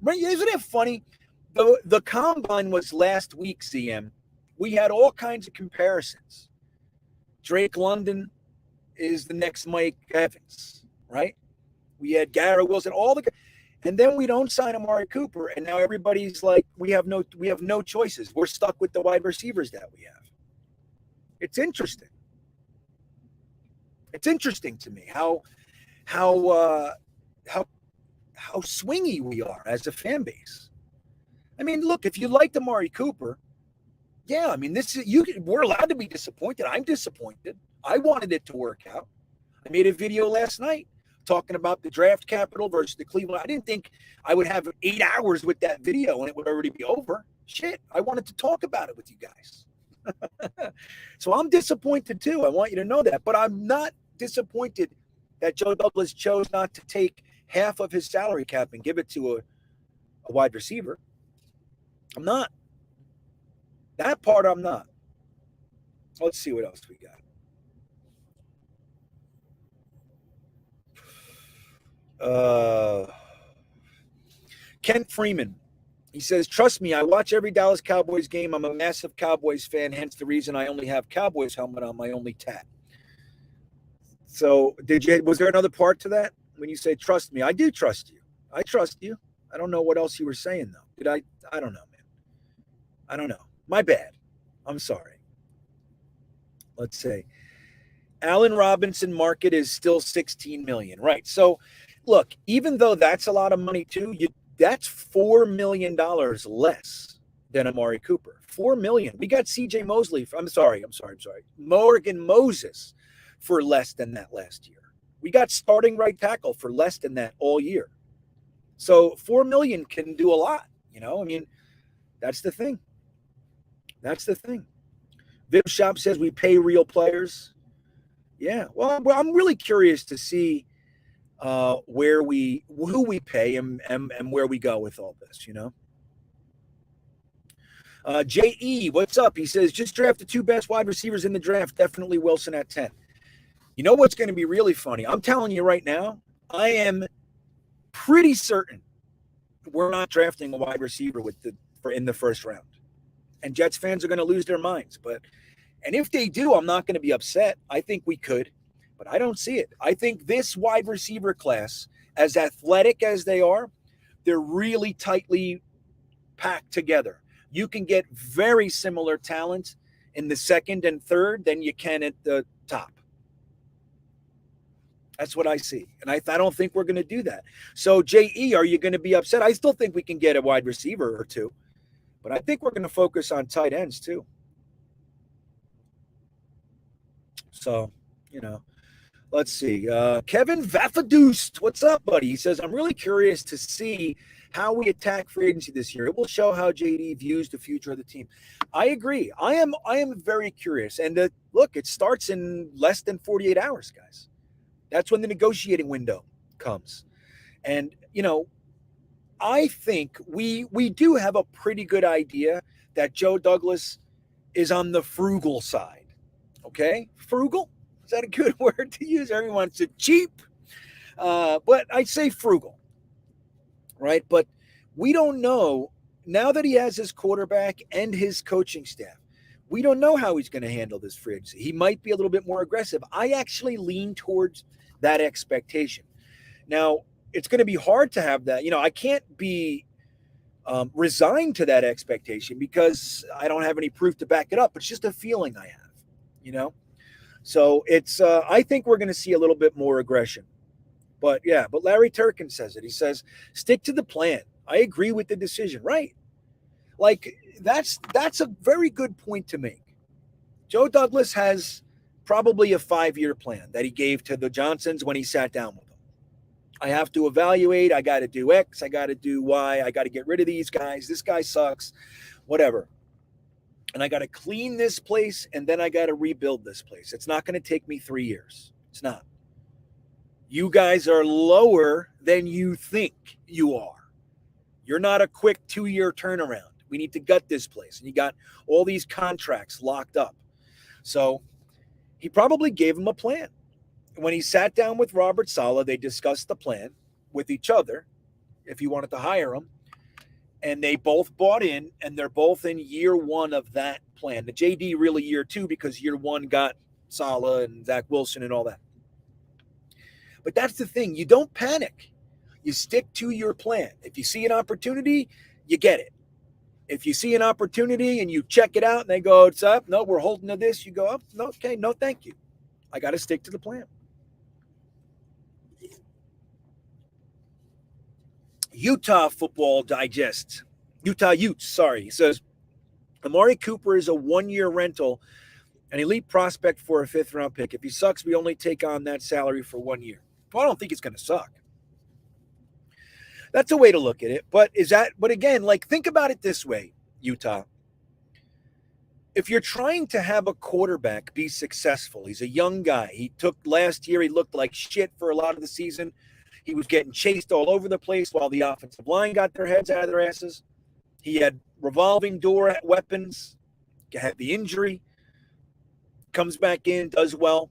Isn't it funny? The combine was last week, ZM. We had all kinds of comparisons. Drake London is the next Mike Evans, right? We had Garrett Wilson, and then we don't sign Amari Cooper, and now everybody's like, we have no choices. We're stuck with the wide receivers that we have. It's interesting. It's interesting to me how swingy we are as a fan base. I mean, look, if you liked Amari Cooper, yeah, I mean, we're allowed to be disappointed. I'm disappointed. I wanted it to work out. I made a video last night talking about the draft capital versus the Cleveland. I didn't think I would have 8 hours with that video and it would already be over. Shit, I wanted to talk about it with you guys. So I'm disappointed too. I want you to know that. But I'm not disappointed that Joe Douglas chose not to take half of his salary cap and give it to a wide receiver. I'm not. That part I'm not. Let's see what else we got. Kent Freeman, he says, trust me, I watch every Dallas Cowboys game. I'm a massive Cowboys fan, hence the reason I only have Cowboys helmet on my only tat. So was there another part to that when you say trust me? I do trust you. I trust you. I don't know what else you were saying though. I don't know, man. I don't know. My bad. I'm sorry. Let's say Allen Robinson market is still $16 million. Right. So look, even though that's a lot of money too, that's $4 million less than Amari Cooper. $4 million. We got C.J. Mosley. I'm sorry. Morgan Moses for less than that last year. We got starting right tackle for less than that all year. So $4 million can do a lot. I mean, that's the thing. Vip Shop says we pay real players. Yeah. Well, I'm really curious to see who we pay and where we go with all this, J.E., what's up? He says, just draft the 2 best wide receivers in the draft. Definitely Wilson at 10. You know what's going to be really funny? I'm telling you right now, I am pretty certain we're not drafting a wide receiver in the first round. And Jets fans are going to lose their minds. And if they do, I'm not going to be upset. I think we could. But I don't see it. I think this wide receiver class, as athletic as they are, they're really tightly packed together. You can get very similar talent in the second and third than you can at the top. That's what I see. And I don't think we're going to do that. So, JE, are you going to be upset? I still think we can get a wide receiver or two, but I think we're going to focus on tight ends too. So, let's see. Kevin Vafadoost, what's up, buddy? He says, I'm really curious to see how we attack free agency this year. It will show how JD views the future of the team. I agree. I am very curious. And look, it starts in less than 48 hours, guys. That's when the negotiating window comes. And, I think we do have a pretty good idea that Joe Douglas is on the frugal side. Okay? Frugal? Is that a good word to use? Everyone said cheap. But I say frugal. Right? But we don't know, now that he has his quarterback and his coaching staff, we don't know how he's going to handle this free agency. He might be a little bit more aggressive. I actually lean towards that expectation. Now, it's going to be hard to have that. I can't be resigned to that expectation because I don't have any proof to back it up. It's just a feeling I have, So it's, I think we're going to see a little bit more aggression. But Larry Turkin says it. He says, stick to the plan. I agree with the decision. Right. Like, that's a very good point to make. Joe Douglas has probably a 5-year plan that he gave to the Johnsons when he sat down with them. I have to evaluate. I got to do X. I got to do Y. I got to get rid of these guys. This guy sucks, whatever. And I got to clean this place, and then I got to rebuild this place. It's not going to take me 3 years. It's not. You guys are lower than you think you are. You're not a quick 2-year turnaround. We need to gut this place. And you got all these contracts locked up. So he probably gave him a plan. When he sat down with Robert Saleh, they discussed the plan with each other, if he wanted to hire him. And they both bought in, and they're both in year 1 of that plan. The JD really year 2 because year 1 got Saleh and Zach Wilson and all that. But that's the thing. You don't panic. You stick to your plan. If you see an opportunity, you get it. If you see an opportunity and you check it out and they go, it's up. No, we're holding to this. You go up. No, okay. No, thank you. I got to stick to the plan. Utah Football Digest. Utah Utes, sorry. He says, Amari Cooper is a 1-year rental, an elite prospect for a 5th-round pick. If he sucks, we only take on that salary for 1 year. Well, I don't think it's going to suck. That's a way to look at it. But again, like, think about it this way, Utah. If you're trying to have a quarterback be successful, he's a young guy. He took last year, he looked like shit for a lot of the season. He was getting chased all over the place while the offensive line got their heads out of their asses. He had revolving door weapons, had the injury, comes back in, does well,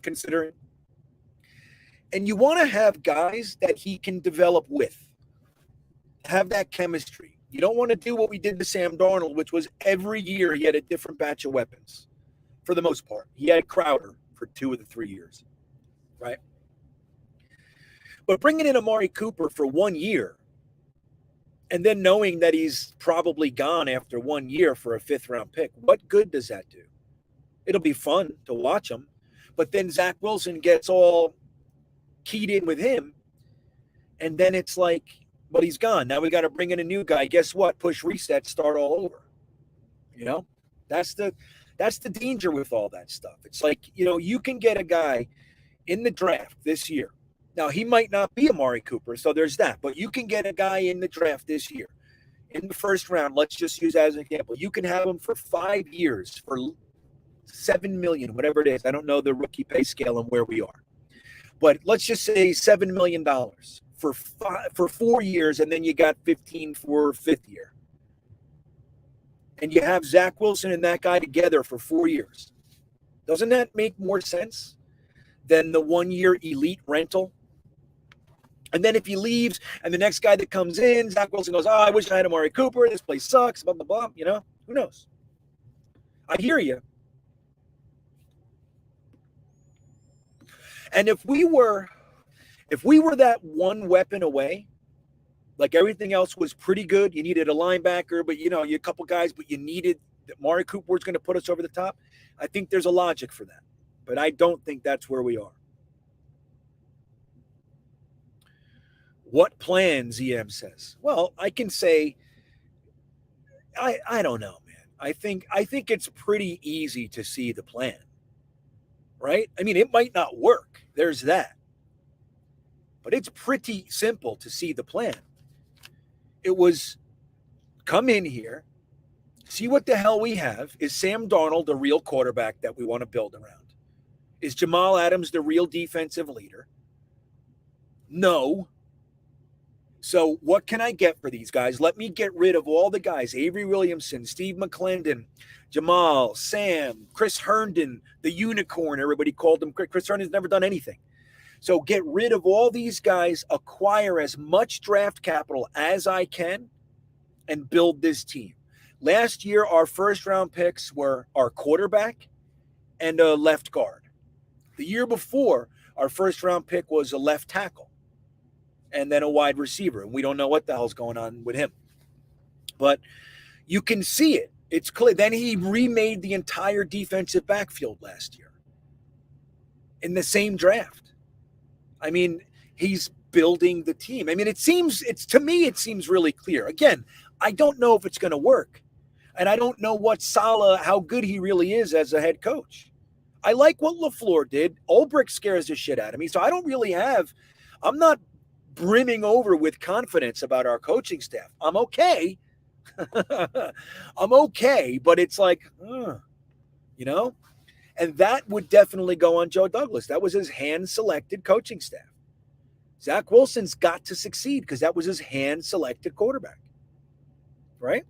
considering. And you want to have guys that he can develop with. Have that chemistry. You don't want to do what we did to Sam Darnold, which was every year he had a different batch of weapons. For the most part. He had Crowder for 2 of the 3 years. Right? But bringing in Amari Cooper for 1 year and then knowing that he's probably gone after 1 year for a 5th-round pick, what good does that do? It'll be fun to watch him. But then Zach Wilson gets all keyed in with him, and then it's like, but he's gone. Now we got to bring in a new guy. Guess what? Push reset, start all over. That's the danger with all that stuff. It's like, you can get a guy in the draft this year. Now, he might not be Amari Cooper, so there's that. But you can get a guy in the draft this year, in the 1st round. Let's just use that as an example. You can have him for 5 years for $7 million, whatever it is. I don't know the rookie pay scale and where we are. But let's just say $7 million for 4 years, and then you got 15 for 5th year. And you have Zach Wilson and that guy together for 4 years. Doesn't that make more sense than the 1-year elite rental? And then if he leaves and the next guy that comes in, Zach Wilson goes, I wish I had Amari Cooper. This place sucks, blah, blah, blah. Who knows? I hear you. And if we were that one weapon away, Like everything else was pretty good. You needed a linebacker, but you a couple guys, but you needed Amari Cooper was going to put us over the top. I think there's a logic for that, but I don't think that's where we are. What plans, EM says? Well, I can say, I don't know, man. I think it's pretty easy to see the plan, right? I mean, it might not work. There's that. But it's pretty simple to see the plan. It was come in here, see what the hell we have. Is Sam Darnold the real quarterback that we want to build around? Is Jamal Adams the real defensive leader? No. So what can I get for these guys? Let me get rid of all the guys. Avery Williamson, Steve McClendon, Jamal, Sam, Chris Herndon, the unicorn. Everybody called him. Chris Herndon's never done anything. So get rid of all these guys, acquire as much draft capital as I can, and build this team. Last year, our first-round picks were our quarterback and a left guard. The year before, our first-round pick was a left tackle and then a wide receiver. And we don't know what the hell's going on with him. But you can see it. It's clear. Then he remade the entire defensive backfield last year in the same draft. I mean, he's building the team. I mean, to me, it seems really clear. Again, I don't know if it's going to work. And I don't know how good he really is as a head coach. I like what LaFleur did. Ulbrich scares the shit out of me. So I'm not brimming over with confidence about our coaching staff. I'm okay. I'm okay, but it's like, and that would definitely go on Joe Douglas. That was his hand-selected coaching staff. Zach Wilson's got to succeed because that was his hand-selected quarterback, right?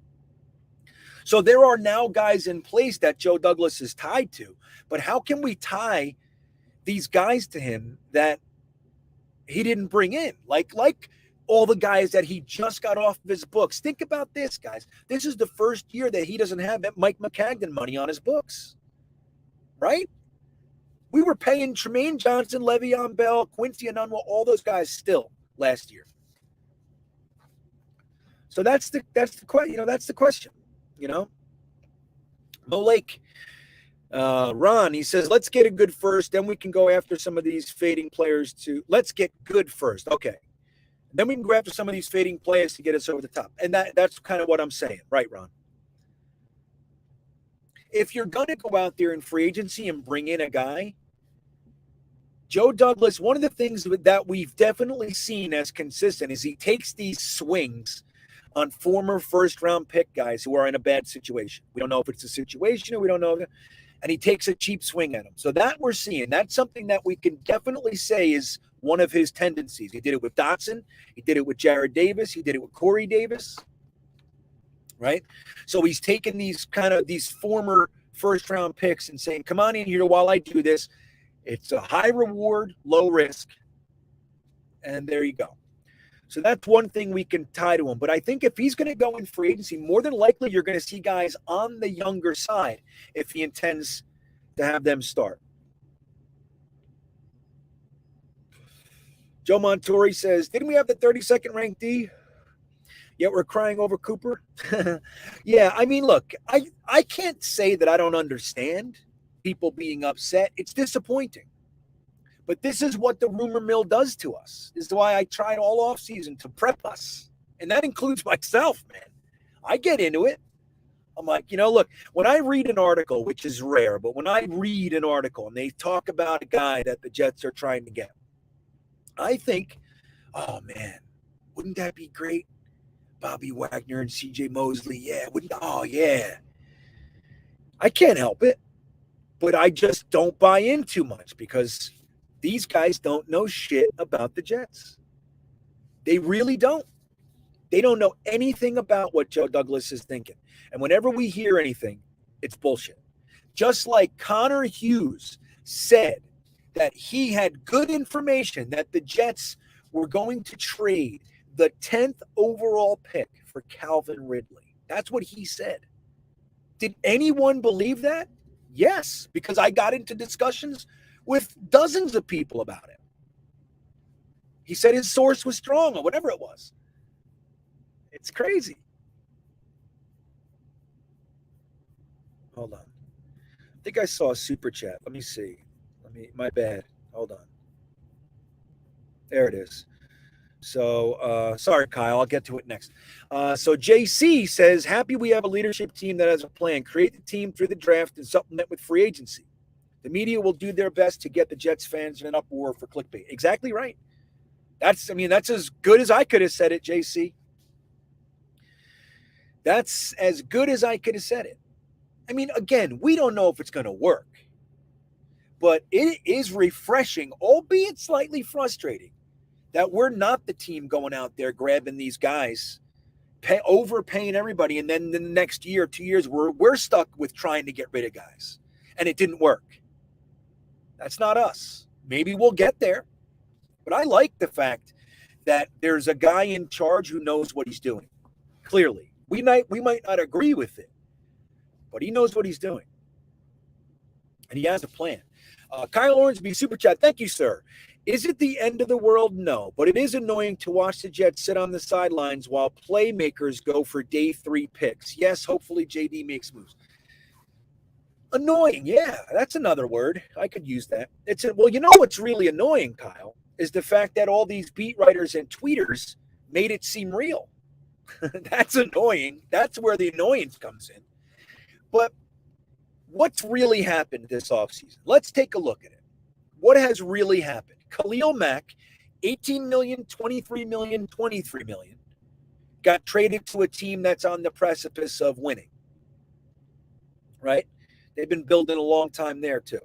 So there are now guys in place that Joe Douglas is tied to, but how can we tie these guys to him that he didn't bring in? Like all the guys that he just got off of his books. Think about this, guys. This is the first year that he doesn't have Mike McCagnon money on his books, right? We were paying Tremaine Johnson, Le'Veon Bell, Quincy Enunwa, all those guys still last year. So that's the question. Mo Lake, Ron, he says, let's get a good first, then we can go after some of these fading players let's get good first. Okay. Then we can go after some of these fading players to get us over the top. And that's kind of what I'm saying. Right, Ron? If you're going to go out there in free agency and bring in a guy, Joe Douglas, one of the things that we've definitely seen as consistent is he takes these swings on former first-round pick guys who are in a bad situation. We don't know if it's a situation or we don't know. And he takes a cheap swing at them. So that we're seeing. That's something that we can definitely say is one of his tendencies. He did it with Dotson. He did it with Jared Davis. He did it with Corey Davis. Right? So he's taken these former first-round picks and saying, come on in here while I do this. It's a high reward, low risk. And there you go. So that's one thing we can tie to him. But I think if he's going to go in free agency, more than likely you're going to see guys on the younger side if he intends to have them start. Joe Montori says, didn't we have the 32nd ranked D? Yet we're crying over Cooper. Yeah, I mean, look, I can't say that I don't understand people being upset. It's disappointing. But this is what the rumor mill does to us. This is why I tried all offseason to prep us. And that includes myself, man. I get into it. I'm like, look, when I read an article, which is rare, but when I read an article and they talk about a guy that the Jets are trying to get, I think, oh, man, wouldn't that be great? Bobby Wagner and C.J. Mosley, yeah. Yeah. I can't help it, but I just don't buy in too much because these guys don't know shit about the Jets. They really don't. They don't know anything about what Joe Douglas is thinking. And whenever we hear anything, it's bullshit. Just like Connor Hughes said that he had good information that the Jets were going to trade the 10th overall pick for Calvin Ridley. That's what he said. Did anyone believe that? Yes, because I got into discussions with dozens of people about it. He said his source was strong or whatever it was. It's crazy. Hold on. I think I saw a super chat. Let me see. My bad. Hold on. There it is. So, sorry, Kyle. I'll get to it next. So, JC says, happy we have a leadership team that has a plan. Create the team through the draft and supplement with free agency. The media will do their best to get the Jets fans in an uproar for clickbait. Exactly right. That's as good as I could have said it, JC. That's as good as I could have said it. I mean, again, we don't know if it's going to work, but it is refreshing, albeit slightly frustrating, that we're not the team going out there grabbing these guys, overpaying everybody, and then the next year, 2 years, we're stuck with trying to get rid of guys, and it didn't work. That's not us. Maybe we'll get there, but I like the fact that there's a guy in charge who knows what he's doing. Clearly, we might not agree with it, but he knows what he's doing, and he has a plan. Kyle Ornsby, Super Chat. Thank you, sir. Is it the end of the world? No, but it is annoying to watch the Jets sit on the sidelines while playmakers go for day 3 picks. Yes, hopefully JD makes moves. Annoying, yeah, that's another word. I could use that. Well, you know what's really annoying, Kyle, is the fact that all these beat writers and tweeters made it seem real. That's annoying. That's where the annoyance comes in. But what's really happened this offseason? Let's take a look at it. What has really happened? Khalil Mack, $18 million, $23 million, $23 million, got traded to a team that's on the precipice of winning. Right? They've been building a long time there too.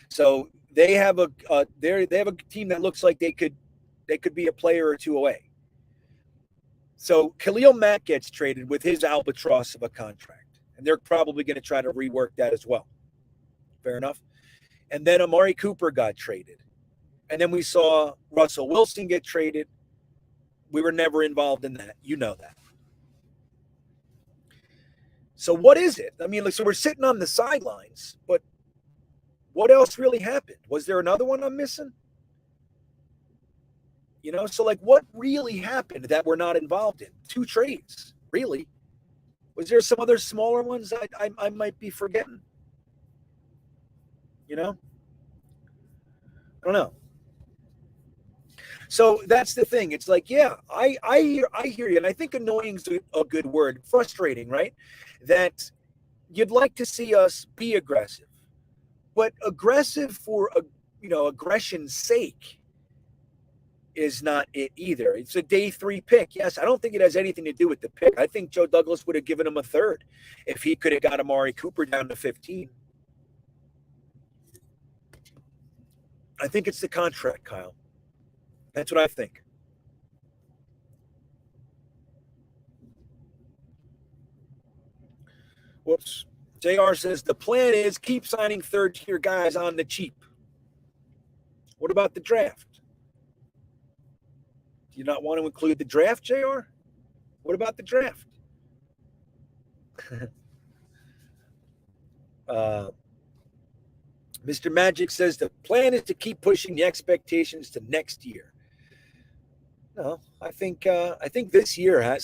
So they have a team that looks like they could be a player or two away. So Khalil Mack gets traded with his albatross of a contract, and they're probably going to try to rework that as well. Fair enough. And then Amari Cooper got traded. And then we saw Russell Wilson get traded. We were never involved in that. You know that. So what is it? I mean, so we're sitting on the sidelines, but what else really happened? Was there another one I'm missing? You know, so what really happened that we're not involved in? 2 trades, really. Was there some other smaller ones I might be forgetting? You know? I don't know. So that's the thing. It's yeah, I hear you, and I think annoying's a good word. Frustrating, right? That you'd like to see us be aggressive, but aggressive for aggression's sake is not it either. It's a day 3 pick. Yes, I don't think it has anything to do with the pick. I think Joe Douglas would have given him a 3rd if he could have got Amari Cooper down to 15. I think it's the contract, Kyle. That's what I think. Whoops. JR says the plan is keep signing 3rd-tier guys on the cheap. What about the draft? Do you not want to include the draft, JR? What about the draft? Mr. Magic says the plan is to keep pushing the expectations to next year. No, I think this year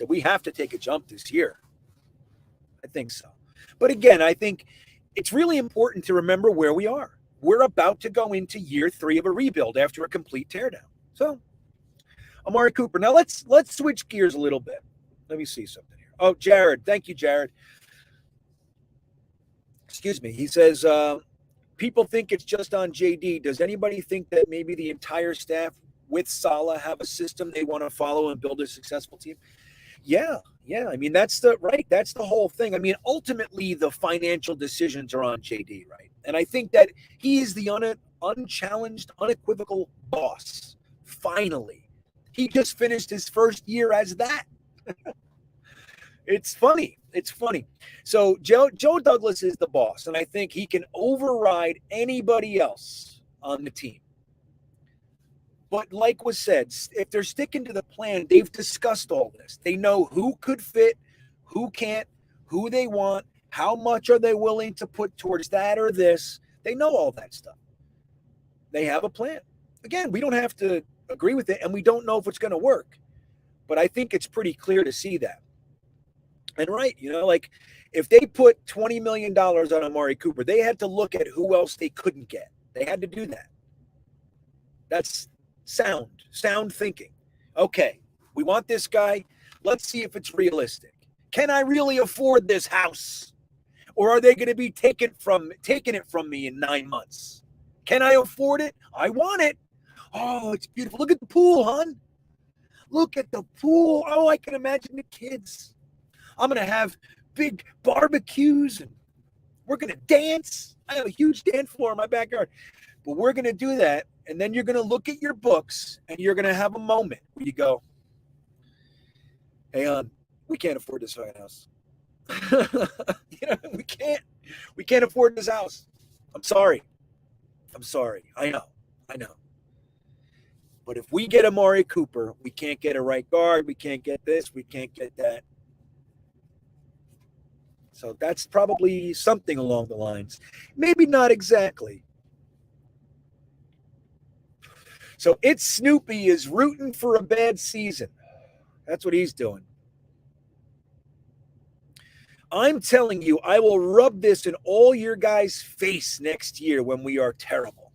we have to take a jump this year. I think so. But again, I think it's really important to remember where we are. We're about to go into year 3 of a rebuild after a complete teardown. So, Amari Cooper. Now let's switch gears a little bit. Let me see something here. Oh, Jared. Thank you, Jared. Excuse me. He says, people think it's just on JD. Does anybody think that maybe the entire staff with Saleh have a system they want to follow and build a successful team? Yeah. I mean, that's the whole thing. I mean, ultimately, the financial decisions are on JD, right? And I think that he is the unchallenged, unequivocal boss. Finally, he just finished his first year as that. It's funny. So Joe Douglas is the boss, and I think he can override anybody else on the team. But like was said, if they're sticking to the plan, they've discussed all this. They know who could fit, who can't, who they want, how much are they willing to put towards that or this. They know all that stuff. They have a plan. Again, we don't have to agree with it, and we don't know if it's going to work. But I think it's pretty clear to see that. And right, like if they put $20 million on Amari Cooper, they had to look at who else they couldn't get. They had to do that. That's sound thinking. Okay, we want this guy. Let's see if it's realistic. Can I really afford this house? Or are they going to be taking it from me in 9 months? Can I afford it? I want it. Oh, it's beautiful. Look at the pool, hon. Look at the pool. Oh, I can imagine the kids. I'm going to have big barbecues and we're going to dance. I have a huge dance floor in my backyard. But we're going to do that. And then you're going to look at your books and you're going to have a moment where you go, hey, hon, we can't afford this fucking house. We can't afford this house. I'm sorry. I know. But if we get Amari Cooper, we can't get a right guard. We can't get this. We can't get that. So that's probably something along the lines. Maybe not exactly. So It's Snoopy is rooting for a bad season. That's what he's doing. I'm telling you, I will rub this in all your guys' face next year when we are terrible.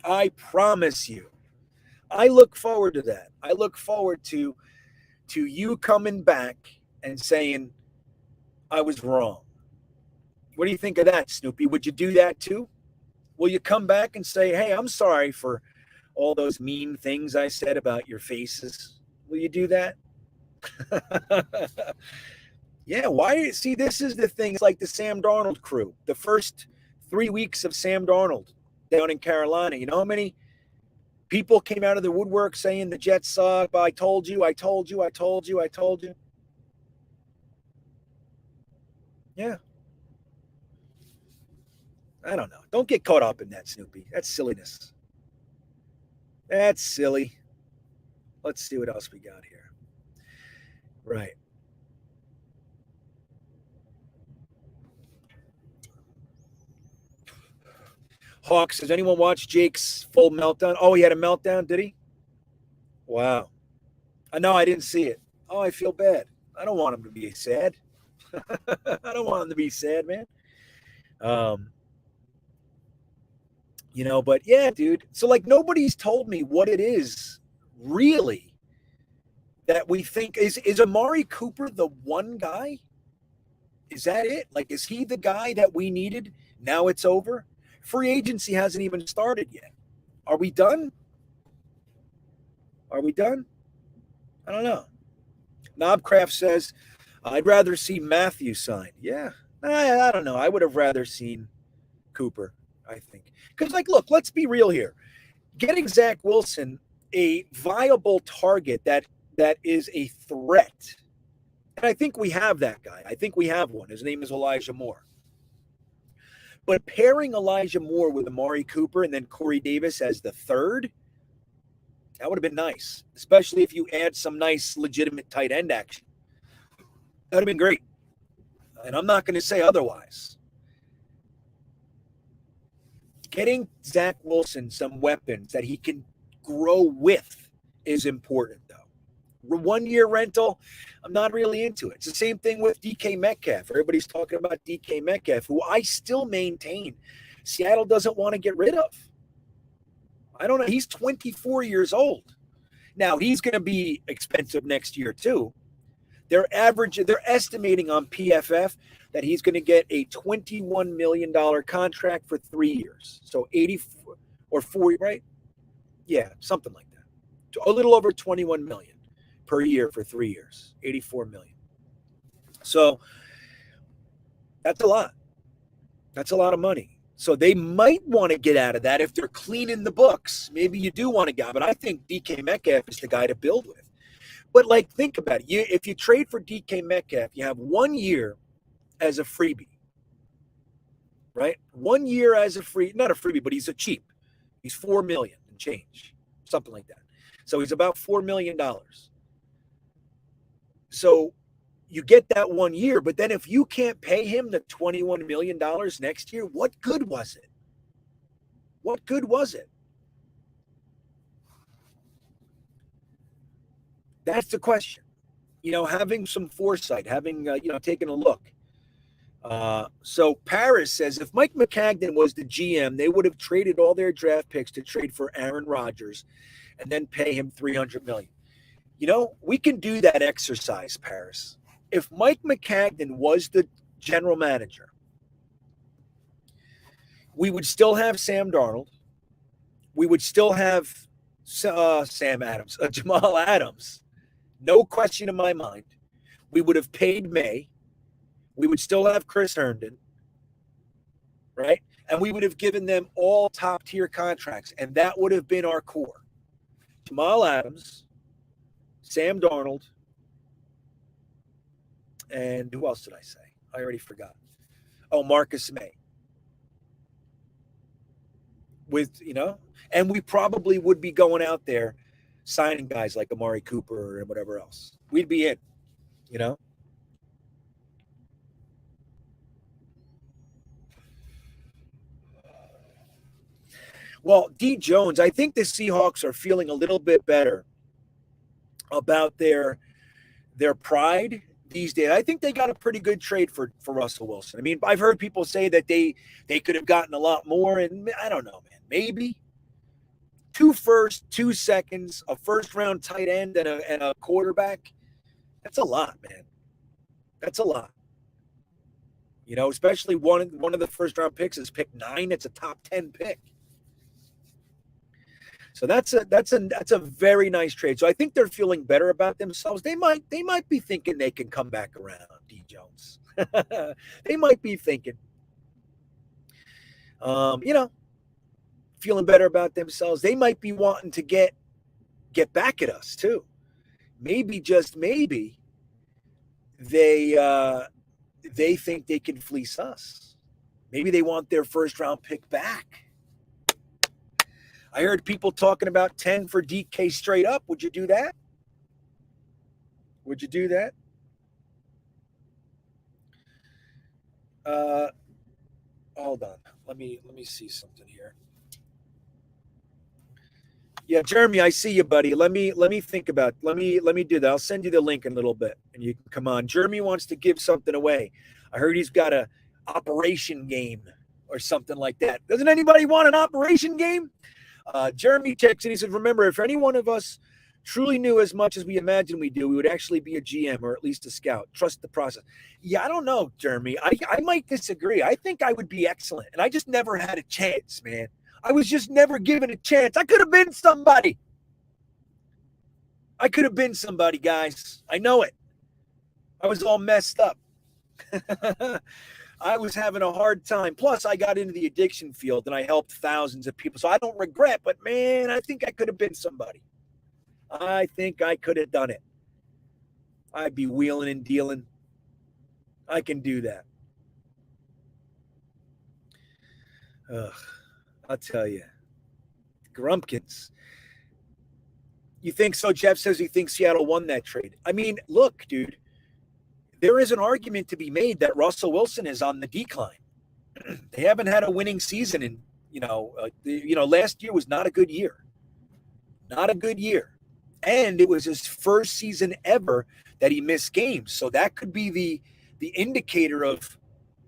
I promise you. I look forward to that. I look forward to you coming back and saying, I was wrong. What do you think of that, Snoopy? Would you do that too? Will you come back and say, hey, I'm sorry for all those mean things I said about your faces? Will you do that? Yeah, why? See, this is the thing. It's like the Sam Darnold crew. The first 3 weeks of Sam Darnold down in Carolina. You know how many people came out of the woodwork saying the Jets suck? I told you. Yeah. I don't know. Don't get caught up in that, Snoopy. That's silliness. That's silly. Let's see what else we got here. Right. Hawks, has anyone watched Jake's full meltdown? Oh, he had a meltdown, did he? Wow. No, I didn't see it. Oh, I feel bad. I don't want him to be sad. I don't want him to be sad, man. But yeah, dude. So like nobody's told me what it is really that we think is Amari Cooper the one guy? Is that it? Like, is he the guy that we needed? Now it's over. Free agency hasn't even started yet. Are we done? I don't know. Knobcraft says, I'd rather see Matthew signed. Yeah, I don't know. I would have rather seen Cooper, I think. Because, like, look, let's be real here. Getting Zach Wilson a viable target that is a threat. And I think we have that guy. I think we have one. His name is Elijah Moore. But pairing Elijah Moore with Amari Cooper and then Corey Davis as the third, that would have been nice, especially if you add some nice, legitimate tight end action. That would have been great. And I'm not going to say otherwise. Getting Zach Wilson some weapons that he can grow with is important, though. 1 year rental, I'm not really into it. It's the same thing with DK Metcalf. Everybody's talking about DK Metcalf, who I still maintain Seattle doesn't want to get rid of. I don't know. He's 24 years old. Now, he's going to be expensive next year, too. They're estimating on PFF that he's going to get a $21 million contract for 3 years. So 84 or 40, right? Yeah, something like that. A little over 21 million per year for 3 years, 84 million. So that's a lot. That's a lot of money. So they might want to get out of that if they're cleaning the books. Maybe you do want to go, but I think DK Metcalf is the guy to build with. But like, think about it. If you trade for DK Metcalf, you have 1 year as a freebie, right? 1 year as not a freebie, but he's a cheap. He's $4 million and change, something like that. So he's about $4 million. So you get that 1 year, but then if you can't pay him the $21 million next year, what good was it? What good was it? That's the question. having some foresight, having, taken a look. So Paris says if Mike McCagnon was the GM, they would have traded all their draft picks to trade for Aaron Rodgers and then pay him $300 million. We can do that exercise, Paris. If Mike McCagnon was the general manager, we would still have Sam Darnold. We would still have Jamal Adams. No question in my mind. We would have paid May. We would still have Chris Herndon, right? And we would have given them all top-tier contracts, and that would have been our core. Jamal Adams, Sam Darnold, and who else did I say? I already forgot. Oh, Marcus May. And we probably would be going out there signing guys like Amari Cooper and whatever else. We'd be in, Well, D. Jones, I think the Seahawks are feeling a little bit better about their pride these days. I think they got a pretty good trade for Russell Wilson. I mean, I've heard people say that they could have gotten a lot more, and I don't know, man. Maybe 2 firsts, 2 seconds, a first-round tight end, and a quarterback. That's a lot, man. That's a lot. Especially one of the first-round picks is pick 9. It's a top 10 pick. So that's a very nice trade. So I think they're feeling better about themselves. They might be thinking they can come back around, D. Jones. They might be thinking, feeling better about themselves. They might be wanting to get back at us too. Maybe, just maybe, they think they can fleece us. Maybe they want their first round pick back. I heard people talking about 10 for DK straight up. Would you do that? Would you do that? Hold on. Let me see something here. Yeah, Jeremy, I see you, buddy. Let me think about. Let me do that. I'll send you the link in a little bit, and you can come on. Jeremy wants to give something away. I heard he's got a operation game or something like that. Doesn't anybody want an operation game? Jeremy texts and he said, remember, if any one of us truly knew as much as we imagine we do, we would actually be a GM or at least a scout. Trust the process. Yeah, I don't know, Jeremy. I might disagree. I think I would be excellent. And I just never had a chance, man. I was just never given a chance. I could have been somebody. Guys. I know it. I was all messed up. I was having a hard time. Plus, I got into the addiction field and I helped thousands of people. So I don't regret, but man, I think I could have been somebody. I think I could have done it. I'd be wheeling and dealing. I can do that. I'll tell you. Grumpkins. You think so? Jeff says he thinks Seattle won that trade. I mean, look, dude. There is an argument to be made that Russell Wilson is on the decline. They haven't had a winning season, and last year was not a good year. Not a good year. And it was his first season ever that he missed games. So that could be the indicator of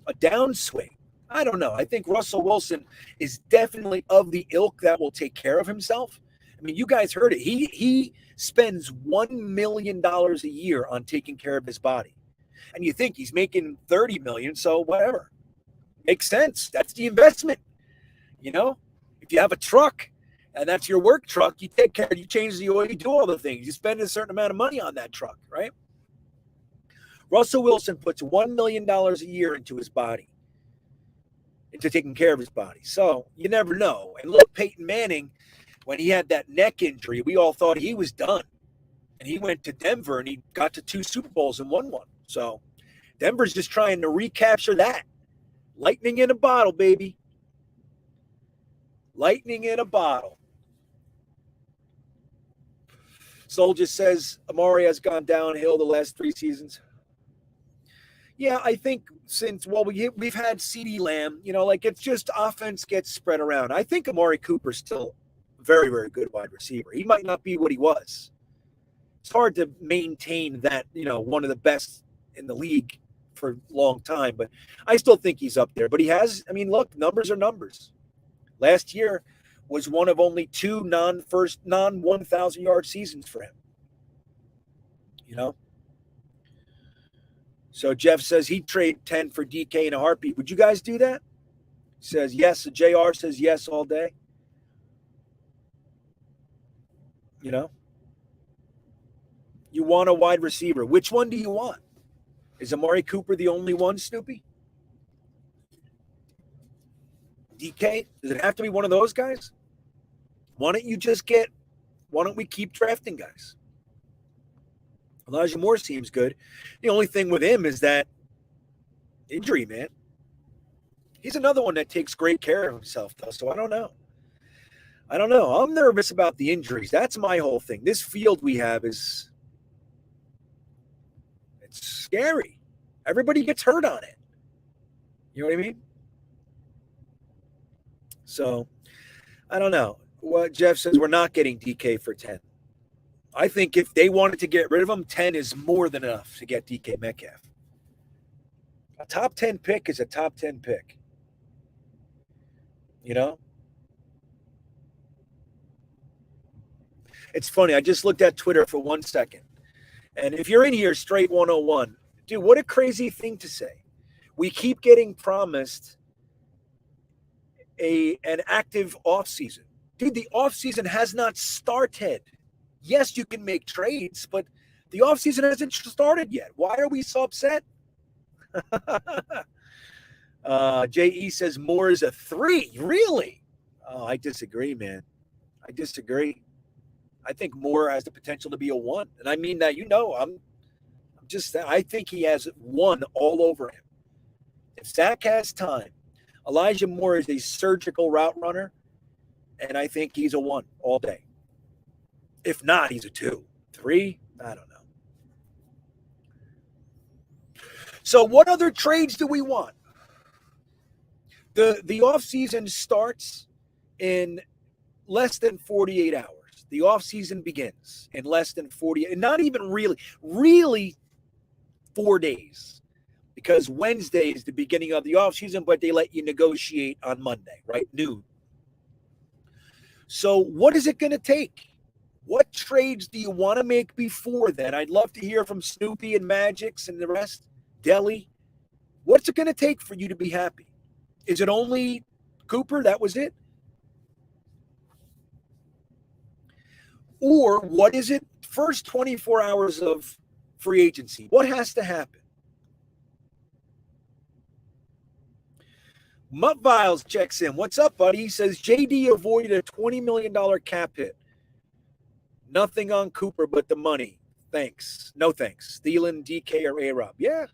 a downswing. I don't know. I think Russell Wilson is definitely of the ilk that will take care of himself. I mean, you guys heard it. He spends $1 million a year on taking care of his body. And you think he's making $30 million, so whatever. Makes sense. That's the investment. If you have a truck and that's your work truck, you take care, you change the oil, you do all the things. You spend a certain amount of money on that truck, right? Russell Wilson puts $1 million a year into his body, into taking care of his body. So you never know. And look, Peyton Manning, when he had that neck injury, we all thought he was done. And he went to Denver and he got to 2 Super Bowls and won one. So Denver's just trying to recapture that. Lightning in a bottle, baby. Lightning in a bottle. Soldier says Amari has gone downhill the last 3 seasons. Yeah, I think we've had CeeDee Lamb, it's just offense gets spread around. I think Amari Cooper's still a very, very good wide receiver. He might not be what he was. It's hard to maintain that, one of the best in the league for a long time, but I still think he's up there. But he has, look, numbers are numbers. Last year was one of only two non 1,000 yard seasons for him. So Jeff says he'd trade 10 for DK in a heartbeat. Would you guys do that? He says yes. So JR says yes all day. You want a wide receiver. Which one do you want? Is Amari Cooper the only one, Snoopy? DK? Does it have to be one of those guys? Why don't we keep drafting guys? Elijah Moore seems good. The only thing with him is that injury, man. He's another one that takes great care of himself, though, so I don't know. I'm nervous about the injuries. That's my whole thing. This field we have it's scary. Everybody gets hurt on it. You know what I mean? So, I don't know. What Jeff says, we're not getting DK for 10. I think if they wanted to get rid of him, 10 is more than enough to get DK Metcalf. A top 10 pick is a top 10 pick. It's funny. I just looked at Twitter for 1 second. And if you're in here, straight 101, dude, what a crazy thing to say. We keep getting promised an active offseason. Dude, the offseason has not started. Yes, you can make trades, but the offseason hasn't started yet. Why are we so upset? J.E. says Moore is a 3. Really? Oh, I disagree, man. I disagree. I think Moore has the potential to be a 1. And I mean that, I think he has 1 all over him. If Zach has time, Elijah Moore is a surgical route runner, and I think he's a 1 all day. If not, he's a 2. 3, I don't know. So what other trades do we want? The offseason starts in less than 48 hours. The offseason begins in less than 48, and not even really 4 days, because Wednesday is the beginning of the offseason, but they let you negotiate on Monday, right? Noon. So what is it going to take? What trades do you want to make before then? I'd love to hear from Snoopy and Magix and the rest. Deli. What's it going to take for you to be happy? Is it only Cooper? That was it? Or what is it? First 24 hours of free agency. What has to happen? Mutt Viles checks in. What's up, buddy? He says JD avoided a $20 million cap hit. Nothing on Cooper but the money. Thanks. No thanks. Thielen, DK, or A-Rob. Yeah,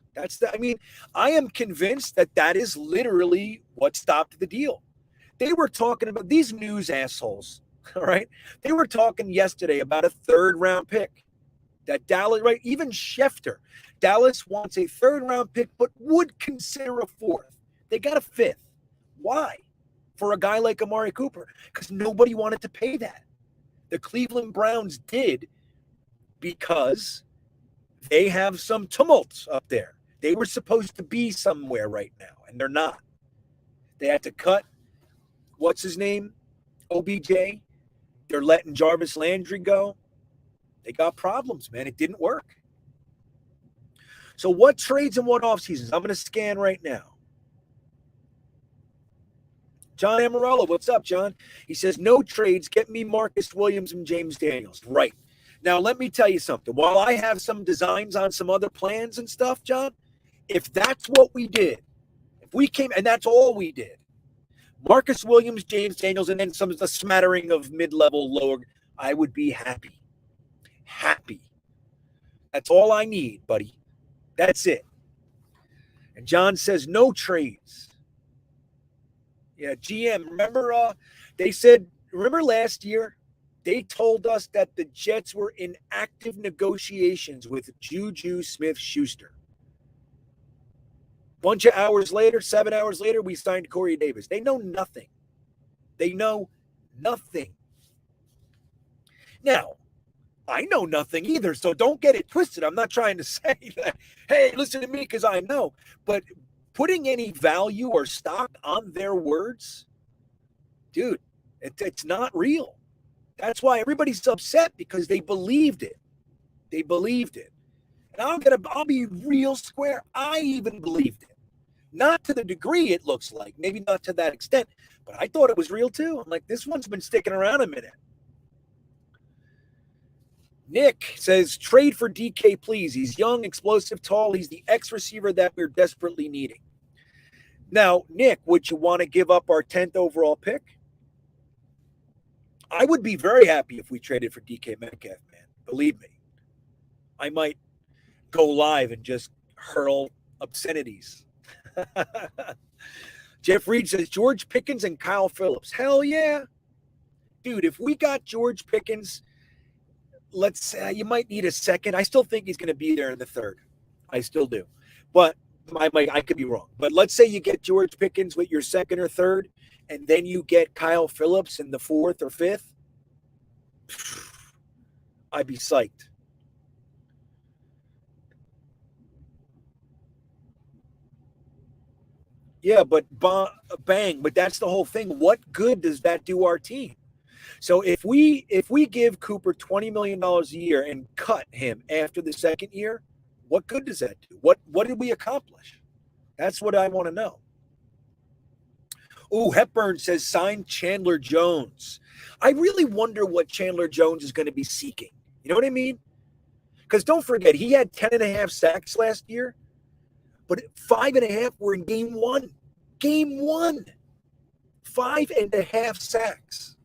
I am convinced that is literally what stopped the deal. They were talking about these news assholes, all right? They were talking yesterday about a 3rd-round pick. That Dallas, right? Even Schefter. Dallas wants a 3rd-round pick, but would consider a 4th. They got a 5th. Why? For a guy like Amari Cooper. Because nobody wanted to pay that. The Cleveland Browns did, because they have some tumults up there. They were supposed to be somewhere right now, and they're not. They had to cut, what's his name? OBJ. They're letting Jarvis Landry go. They got problems, man. It didn't work. So what trades and what off seasons? I'm going to scan right now. John Amarella, what's up, John? He says, no trades. Get me Marcus Williams and James Daniels. Right. Now, let me tell you something. While I have some designs on some other plans and stuff, John, if that's what we did, if we came, and that's all we did, Marcus Williams, James Daniels, and then a smattering of mid-level, lower, I would be happy. Happy. That's all I need, buddy. That's it. And John says, no trades. Yeah, GM, remember they said, remember last year, they told us that the Jets were in active negotiations with Juju Smith-Schuster. Bunch of hours later, 7 hours later, we signed Corey Davis. They know nothing. They know nothing. Now, I know nothing either, so don't get it twisted. I'm not trying to say that, hey, listen to me because I know. But putting any value or stock on their words, dude, it's not real. That's why everybody's upset, because they believed it. They believed it. And I'll be real square. I even believed it. Not to the degree it looks like, maybe not to that extent, but I thought it was real too. I'm like, this one's been sticking around a minute. Nick says, trade for DK, please. He's young, explosive, tall. He's the X receiver that we're desperately needing. Now, Nick, would you want to give up our 10th overall pick? I would be very happy if we traded for DK Metcalf, man. Believe me. I might go live and just hurl obscenities. Jeff Reed says, George Pickens and Kyle Phillips. Hell yeah. Dude, if we got George Pickens, let's say you might need a second. I still think he's going to be there in the third. I still do. But I could be wrong. But let's say you get George Pickens with your second or third, and then you get Kyle Phillips in the fourth or fifth. I'd be psyched. Yeah, but bang. But that's the whole thing. What good does that do our team? So if we give Cooper $20 million a year and cut him after the second year, what good does that do? What did we accomplish? That's what I want to know. Oh, Hepburn says sign Chandler Jones. I really wonder what Chandler Jones is going to be seeking. You know what I mean? Because don't forget, he had 10.5 sacks last year, but 5.5 were in game one. Game one. 5.5 sacks.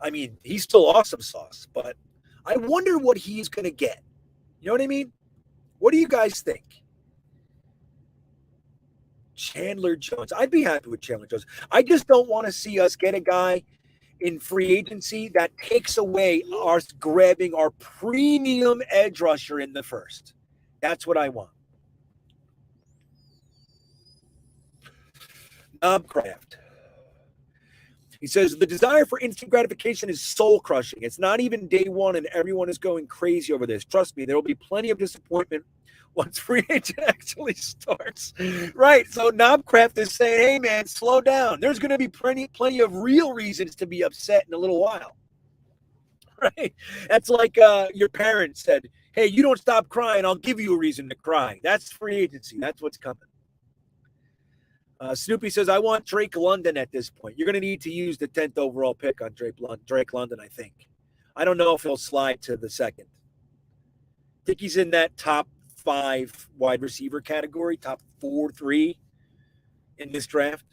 I mean, he's still awesome sauce, but I wonder what he's going to get. You know what I mean? What do you guys think? Chandler Jones. I'd be happy with Chandler Jones. I just don't want to see us get a guy in free agency that takes away us grabbing our premium edge rusher in the first. That's what I want. Knobcraft. He says, the desire for instant gratification is soul-crushing. It's not even day one, and everyone is going crazy over this. Trust me, there will be plenty of disappointment once free agent actually starts. Right, so Knobcraft is saying, hey, man, slow down. There's going to be plenty of real reasons to be upset in a little while. Right? That's like your parents said, hey, you don't stop crying, I'll give you a reason to cry. That's free agency. That's what's coming. Snoopy says, I want Drake London at this point. You're going to need to use the 10th overall pick on Drake London, I think. I don't know if he'll slide to the second. I think he's in that top 5 wide receiver category, top 4-3 in this draft.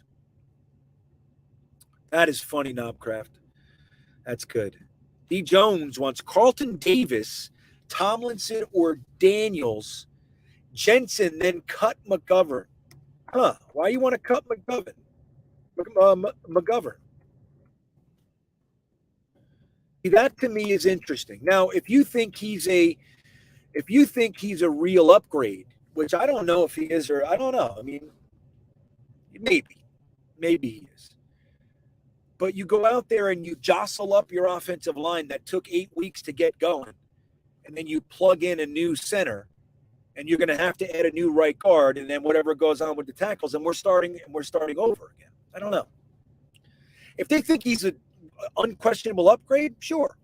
That is funny, Knobcraft. That's good. D. Jones wants Carlton Davis, Tomlinson, or Daniels, Jensen, then cut McGovern. Huh? Why you want to cut McGovern? McGovern. That to me is interesting. Now, if you think he's a real upgrade, which I don't know if he is, or I don't know. I mean, maybe he is. But you go out there and you jostle up your offensive line that took 8 weeks to get going, and then you plug in a new center. And you're going to have to add a new right guard, and then whatever goes on with the tackles, and we're starting over again. I don't know. If they think he's an unquestionable upgrade, sure.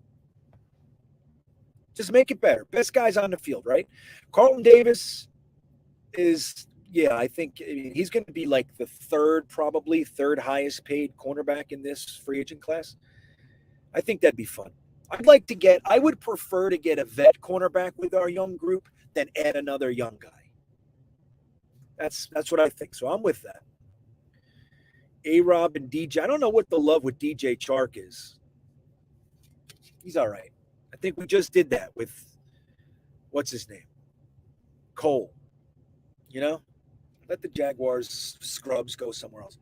Just make it better. Best guys on the field, right? Carlton Davis is, I think he's going to be like the third highest paid cornerback in this free agent class. I think that'd be fun. I would prefer to get a vet cornerback with our young group than add another young guy. That's what I think. So I'm with that. A-Rob and DJ. I don't know what the love with DJ Chark is. He's all right. I think we just did that with, what's his name? Cole. You know? Let the Jaguars scrubs go somewhere else.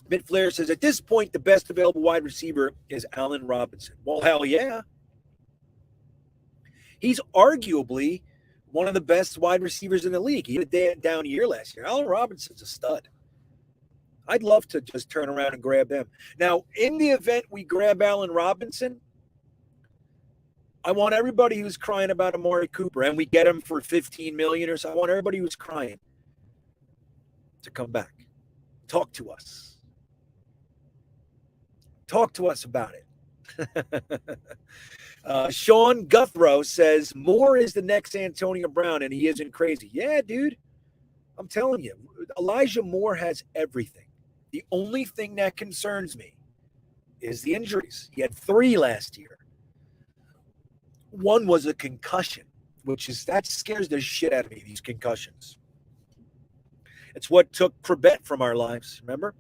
Mitt Flair says, at this point, the best available wide receiver is Allen Robinson. Well, hell yeah. He's arguably one of the best wide receivers in the league. He had a down year last year. Allen Robinson's a stud. I'd love to just turn around and grab them. Now, in the event we grab Allen Robinson, I want everybody who's crying about Amari Cooper, and we get him for $15 million or so. I want everybody who's crying to come back. Talk to us. Talk to us about it. Sean Guthrow says, Moore is the next Antonio Brown, and he isn't crazy. Yeah, dude. I'm telling you, Elijah Moore has everything. The only thing that concerns me is the injuries. He had 3 last year. One was a concussion, that scares the shit out of me, these concussions. It's what took Crabette from our lives, remember?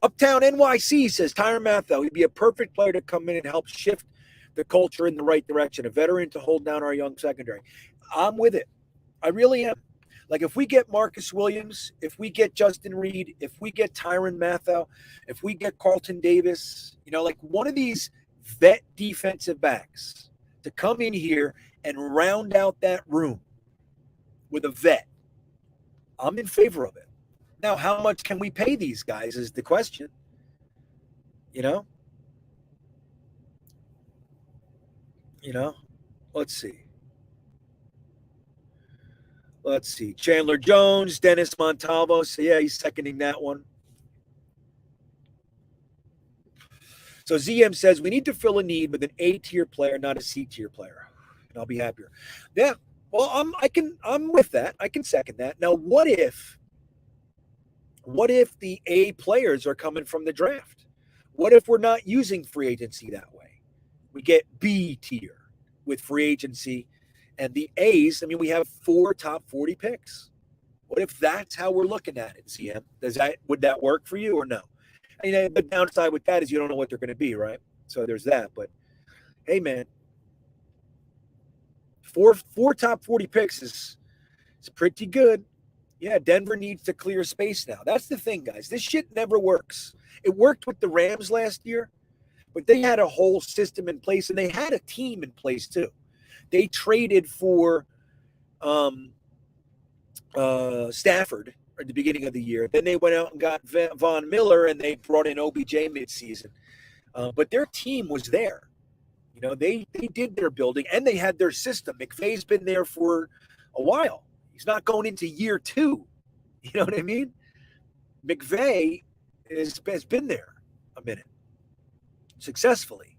Uptown NYC says, Tyrann Mathieu, he'd be a perfect player to come in and help shift the culture in the right direction, a veteran to hold down our young secondary. I'm with it. I really am. Like, if we get Marcus Williams, if we get Justin Reed, if we get Tyrann Mathieu, if we get Carlton Davis, like one of these vet defensive backs to come in here and round out that room with a vet, I'm in favor of it. Now, how much can we pay these guys is the question. Let's see. Chandler Jones, Dennis Montalvo. So, yeah, he's seconding that one. So ZM says, we need to fill a need with an A-tier player, not a C-tier player. And I'll be happier. Yeah, well, I'm with that. I can second that. Now, what if the A players are coming from the draft? What if we're not using free agency that way? We get B tier with free agency, and the A's, we have 4 top 40 picks. What if that's how we're looking at it, CM? Would that work for you or no? The downside with that is you don't know what they're going to be, right? So there's that. But hey, man, four top 40 picks is pretty good. Yeah, Denver needs to clear space now. That's the thing, guys. This shit never works. It worked with the Rams last year, but they had a whole system in place, and they had a team in place too. They traded for Stafford at the beginning of the year. Then they went out and got Von Miller, and they brought in OBJ midseason. But their team was there. They did their building, and they had their system. McVay's been there for a while. He's not going into year 2. You know what I mean? McVay has been there a minute successfully.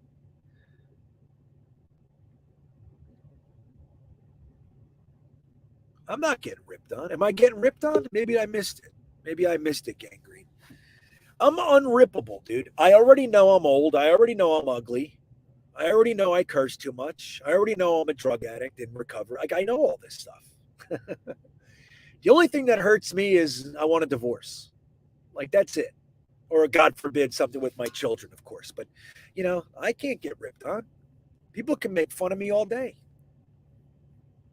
I'm not getting ripped on. Am I getting ripped on? Maybe I missed it, Gangrene. I'm unrippable, dude. I already know I'm old. I already know I'm ugly. I already know I curse too much. I already know I'm a drug addict in recovery. I know all this stuff. The only thing that hurts me is I want a divorce. That's it. Or God forbid, something with my children, of course. But, I can't get ripped on. People can make fun of me all day.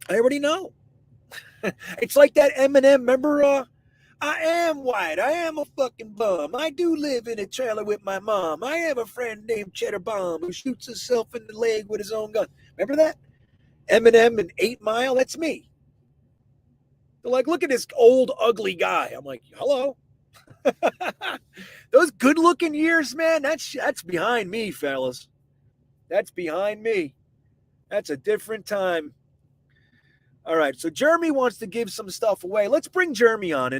I already know. It's like that Eminem, remember? I am white. I am a fucking bum. I do live in a trailer with my mom. I have a friend named Cheddar Bomb who shoots himself in the leg with his own gun. Remember that? Eminem and 8 Mile? That's me. They're like, look at this old, ugly guy. I'm like, hello. Those good-looking years, man, that's behind me, fellas. That's behind me. That's a different time. All right, so Jeremy wants to give some stuff away. Let's bring Jeremy on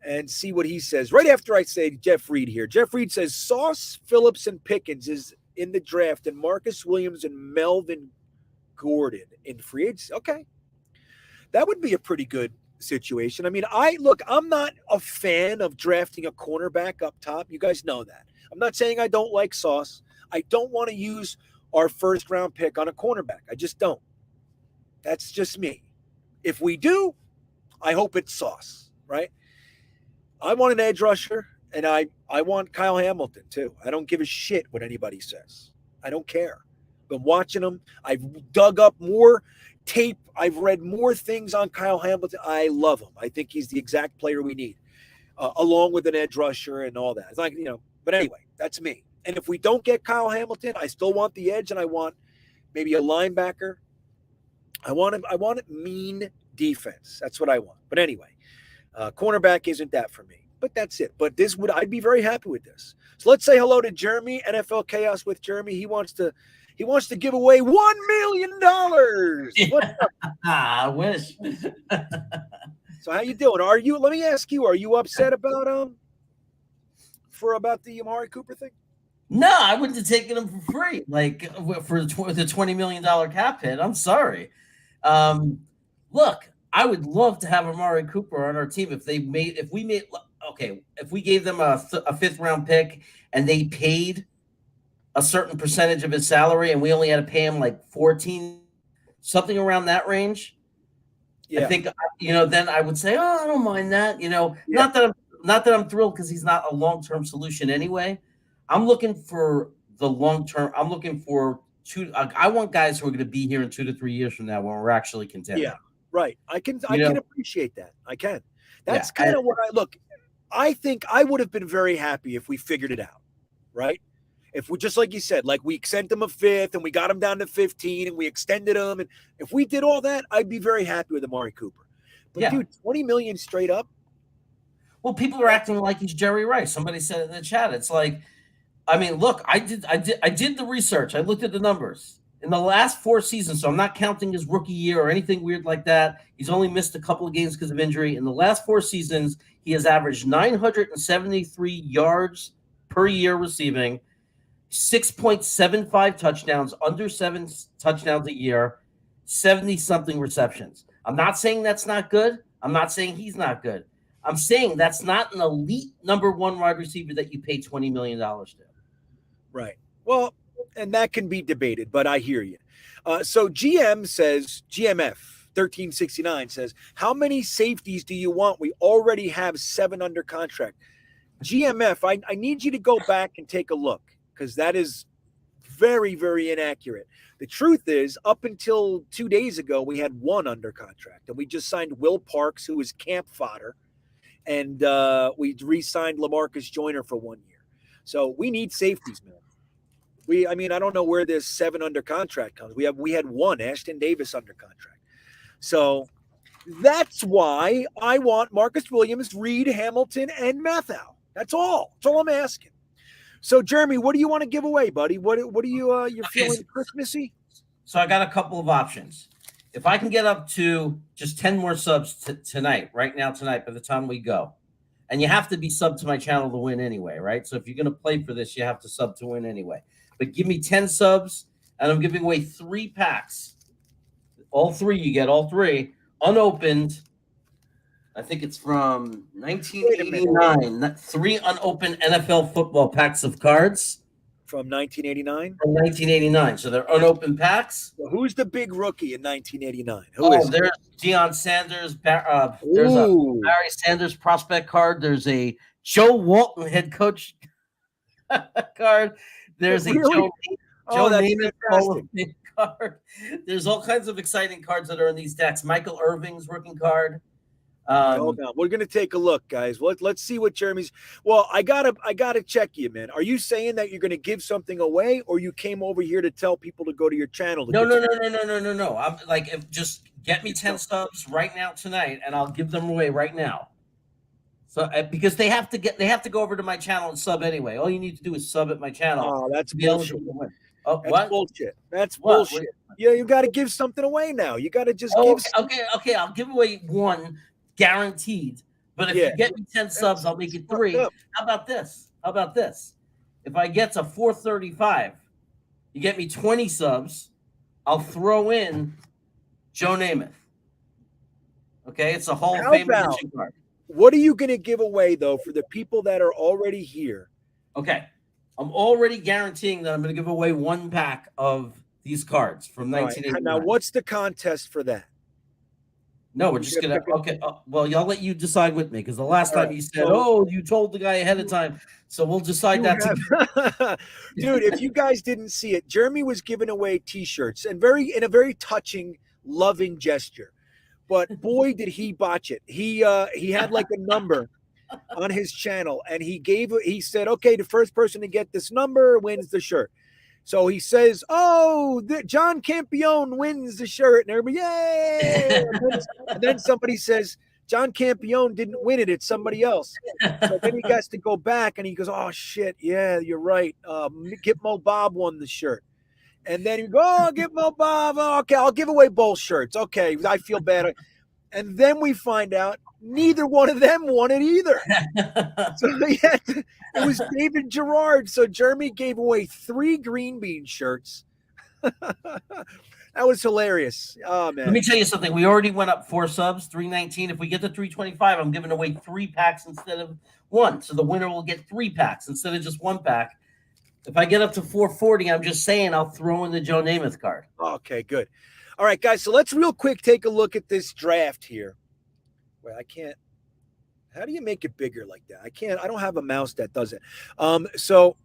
and see what he says. Right after I say Jeff Reed here. Jeff Reed says Sauce, Phillips, and Pickens is in the draft, and Marcus Williams and Melvin Gordon in free agency. Okay. That would be a pretty good situation. I'm not a fan of drafting a cornerback up top. You guys know that. I'm not saying I don't like Sauce. I don't want to use our first-round pick on a cornerback. I just don't. That's just me. If we do, I hope it's Sauce, right? I want an edge rusher, and I want Kyle Hamilton too. I don't give a shit what anybody says. I don't care. Been watching him. I've dug up more tape. I've read more things on Kyle Hamilton. I love him. I think he's the exact player we need, along with an edge rusher and all that. It's like, but anyway, that's me. And if we don't get Kyle Hamilton, I still want the edge, and I want maybe a linebacker. I want a mean defense. That's what I want. But anyway, cornerback isn't that for me. but that's it. But I'd be very happy with this. So let's say hello to Jeremy, NFL Chaos with Jeremy. He wants to give away $1 million. Yeah. I wish. So how you doing? Let me ask you, are you upset about the Amari Cooper thing? No, I wouldn't have taken him for free, like for the $20 million cap hit. I'm sorry. Look, I would love to have Amari Cooper on our team if we gave them a 5th round pick and they paid a certain percentage of his salary and we only had to pay him like 14, something around that range. Yeah. I think, then I would say, I don't mind that, not that I'm thrilled because he's not a long-term solution anyway. I'm looking for the long-term. I'm looking for I want guys who are going to be here in 2 to 3 years from now when we're actually contending. Yeah, right. I can appreciate that. I can. That's kind of what I think I would have been very happy if we figured it out, right? If we, just like you said, like we sent him a 5th and we got him down to 15 and we extended him. And if we did all that, I'd be very happy with Amari Cooper. But dude, 20 million straight up. Well, people are acting like he's Jerry Rice. Somebody said it in the chat. It's like, I mean, look, I did the research. I looked at the numbers in the last 4 seasons. So I'm not counting his rookie year or anything weird like that. He's only missed a couple of games because of injury. In the last 4 seasons, he has averaged 973 yards per year receiving, 6.75 touchdowns, under 7 touchdowns a year, 70-something receptions. I'm not saying that's not good. I'm not saying he's not good. I'm saying that's not an elite number 1 wide receiver that you pay $20 million to. Right. Well, and that can be debated, but I hear you. So GMF 1369 says, how many safeties do you want? We already have 7 under contract. GMF, I need you to go back and take a look because that is very, very inaccurate. The truth is, up until 2 days ago, we had 1 under contract, and we just signed Will Parks, who is camp fodder, and we re-signed LaMarcus Joyner for 1 year. So we need safeties, man. I don't know where this 7 under contract comes. We had 1, Ashton Davis under contract. So that's why I want Marcus Williams, Reed, Hamilton, and Mathau. That's all. That's all I'm asking. So, Jeremy, what do you want to give away, buddy? What do you you're feeling Christmassy? So I got a couple of options. If I can get up to just 10 more subs tonight, by the time we go, and you have to be subbed to my channel to win anyway, right? So if you're going to play for this, you have to sub to win anyway. But give me 10 subs, and I'm giving away 3 packs. All 3, you get all 3, unopened. I think it's from 1989. 3 unopened NFL football packs of cards. From 1989? From 1989. So they're unopened packs. Well, who's the big rookie in 1989? Who is there's Deion Sanders. There's a Barry Sanders prospect card. There's a Joe Walton head coach card. There's a Joe Namath Hall of Fame card. There's all kinds of exciting cards that are in these decks. Michael Irving's rookie card. Hold on. We're gonna take a look, guys. Let's see what Jeremy's. Well, I gotta check you, man. Are you saying that you're gonna give something away, or you came over here to tell people to go to your channel? No. I'm like, just get me 10 subs right now tonight, and I'll give them away right now. So because they have to go over to my channel and sub anyway. All you need to do is sub at my channel. Oh, that's bullshit. Oh, that's bullshit. That's bullshit. Yeah, you got to give something away now. You got to just give. Okay. I'll give away 1. Guaranteed. But if you get me 10 subs, I'll make it 3. How about this? If I get to 435, you get me 20 subs, I'll throw in Joe Namath. Okay, it's a Hall of Fame edition card. What are you going to give away, though, for the people that are already here? Okay, I'm already guaranteeing that I'm going to give away 1 pack of these cards from 1989. Now, what's the contest for that? No, we're just going to – okay. Well, I'll let you decide with me because the last time you said, you told the guy ahead of time. So we'll decide that together. Dude, if you guys didn't see it, Jeremy was giving away T-shirts and in a very touching, loving gesture. But boy, did he botch it. He had like a number on his channel, and he said, okay, the first person to get this number wins the shirt. So he says, John Campione wins the shirt, and everybody, yay! And then somebody says, John Campione didn't win it. It's somebody else. So then he gets to go back and he goes, oh, shit. Yeah, you're right. Gitmo Bob won the shirt. And then he goes, oh, Gitmo Bob. Oh, okay, I'll give away both shirts. Okay, I feel bad. And then we find out neither one of them won it either. So it was David Gerard. So Jeremy gave away 3 Green Bean shirts. That was hilarious. Oh, man. Let me tell you something. We already went up 4 subs, 319. If we get to 325, I'm giving away 3 packs instead of 1. So the winner will get 3 packs instead of just 1 pack. If I get up to 440, I'm just saying I'll throw in the Joe Namath card. Okay, good. All right, guys. So let's real quick take a look at this draft here. Wait, I can't. How do you make it bigger like that? I can't. I don't have a mouse that does it. So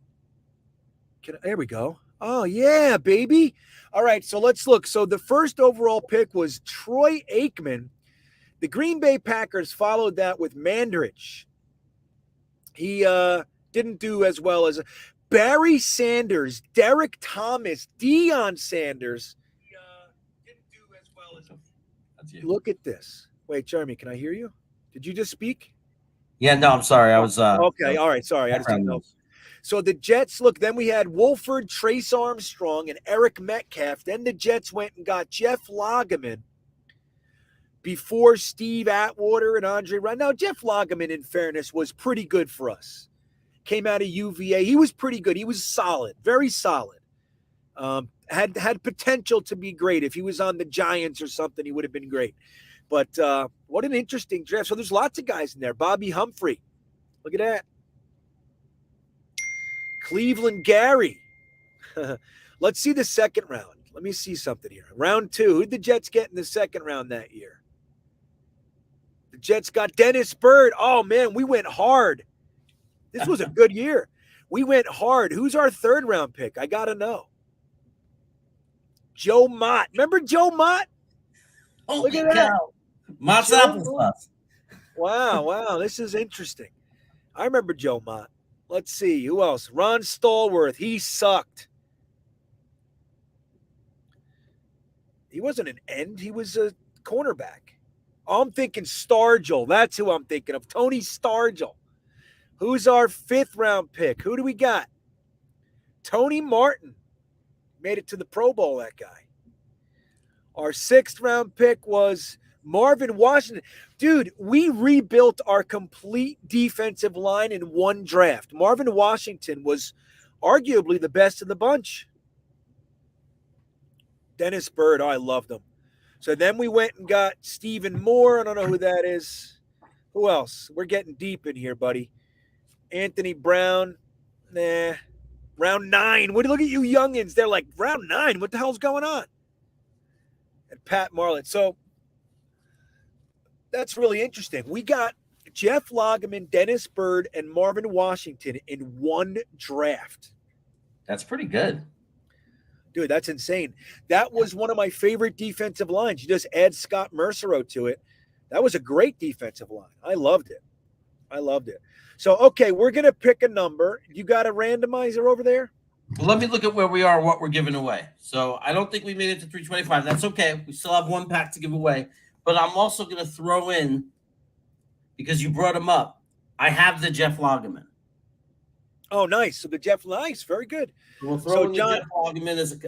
there we go. Oh, yeah, baby. All right, so let's look. So the first overall pick was Troy Aikman. The Green Bay Packers followed that with Mandrich. He didn't do as well as Barry Sanders, Derek Thomas, Deion Sanders. He didn't do as well as. Look at this. Wait, Jeremy, can I hear you? Did you just speak? Yeah, no, I'm sorry. I was okay. All right, sorry. I just didn't know. So the Jets, look, then we had Wolford, Trace Armstrong, and Eric Metcalf. Then the Jets went and got Jeff Lageman before Steve Atwater and Andre Ryan. Now, Jeff Lageman, in fairness, was pretty good for us. Came out of UVA. He was pretty good. He was solid, very solid. Had potential to be great. If he was on the Giants or something, he would have been great. But what an interesting draft. So there's lots of guys in there. Bobby Humphrey. Look at that. Cleveland Gary. Let's see the second round. Let me see something here. Round 2. Who did the Jets get in the second round that year? The Jets got Dennis Byrd. Oh, man, we went hard. This was a good year. We went hard. Who's our third round pick? I got to know. Joe Mott. Remember Joe Mott? Look at that. Mott's applesauce. Wow. This is interesting. I remember Joe Mott. Let's see. Who else? Ron Stallworth. He sucked. He wasn't an end. He was a cornerback. Oh, I'm thinking Stargell. That's who I'm thinking of. Tony Stargell. Who's our 5th round pick? Who do we got? Tony Martin. Made it to the Pro Bowl, that guy. Our 6th round pick was Marvin Washington. Dude, we rebuilt our complete defensive line in one draft. Marvin Washington was arguably the best of the bunch. Dennis Byrd, I loved him. So then we went and got Stephen Moore. I don't know who that is. Who else? We're getting deep in here, buddy. Anthony Brown. Nah. Round 9. Look at you youngins. They're like, round 9? What the hell's going on? And Pat Marlett. So that's really interesting. We got Jeff Lageman, Dennis Byrd, and Marvin Washington in one draft. That's pretty good. Dude, that's insane. That was one of my favorite defensive lines. You just add Scott Mercero to it. That was a great defensive line. I loved it. So, okay, we're going to pick a number. You got a randomizer over there? Well, let me look at where we are, what we're giving away. So I don't think we made it to 325. That's okay. We still have 1 pack to give away. But I'm also going to throw in, because you brought him up, I have the Jeff Lageman. Oh, nice. So the Jeff, nice. Very good. We'll throw in John, the Jeff Lageman as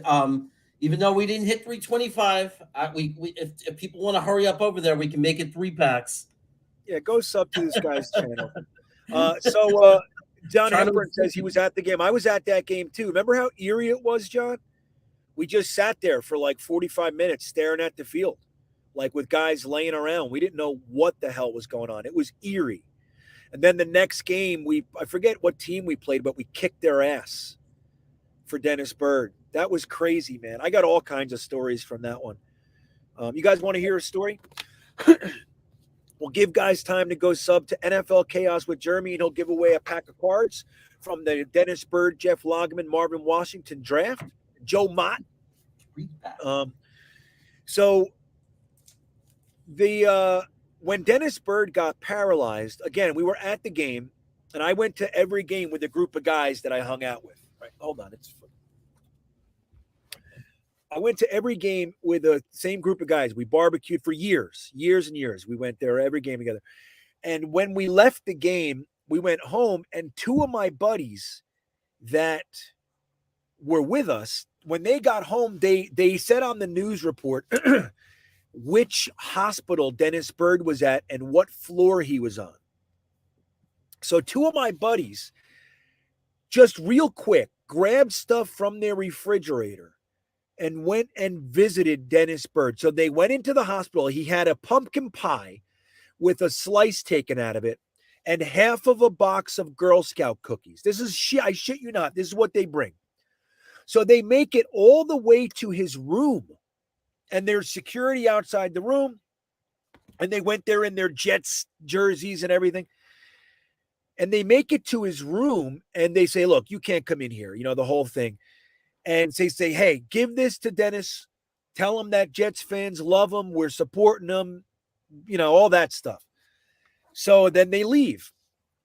even though we didn't hit 325, if people want to hurry up over there, we can make it 3 packs. Yeah, go sub to this guy's channel. John Hepburn says he was at the game. I was at that game too. Remember how eerie it was, John? We just sat there for like 45 minutes staring at the field, like with guys laying around. We didn't know what the hell was going on. It was eerie. And then the next game, I forget what team we played, but we kicked their ass for Dennis Byrd. That was crazy, man. I got all kinds of stories from that one. You guys want to hear a story? We'll give guys time to go sub to NFL Chaos with Jeremy, and he'll give away a pack of cards from the Dennis Byrd, Jeff Lageman, Marvin Washington draft. Joe Mott. So when Dennis Byrd got paralyzed, again, we were at the game, and I went to every game with a group of guys that I hung out with. Right, hold on, I went to every game with the same group of guys. We barbecued for years and years. We went there every game together. And when we left the game, we went home, and two of my buddies that were with us, when they got home, they said on the news report which hospital Dennis Byrd was at and what floor he was on. So two of my buddies, just real quick, grabbed stuff from their refrigerator and went and visited Dennis Byrd. So they went into the hospital. He had a pumpkin pie with a slice taken out of it and half of a box of Girl Scout cookies. This is shit. I shit you not. This is what they bring. So they make it all the way to his room, and there's security outside the room. And they went there in their Jets jerseys and everything. And they make it to his room, and they say, look, you can't come in here, the whole thing. And they say, hey, give this to Dennis. Tell him that Jets fans love him. We're supporting him, all that stuff. So then they leave.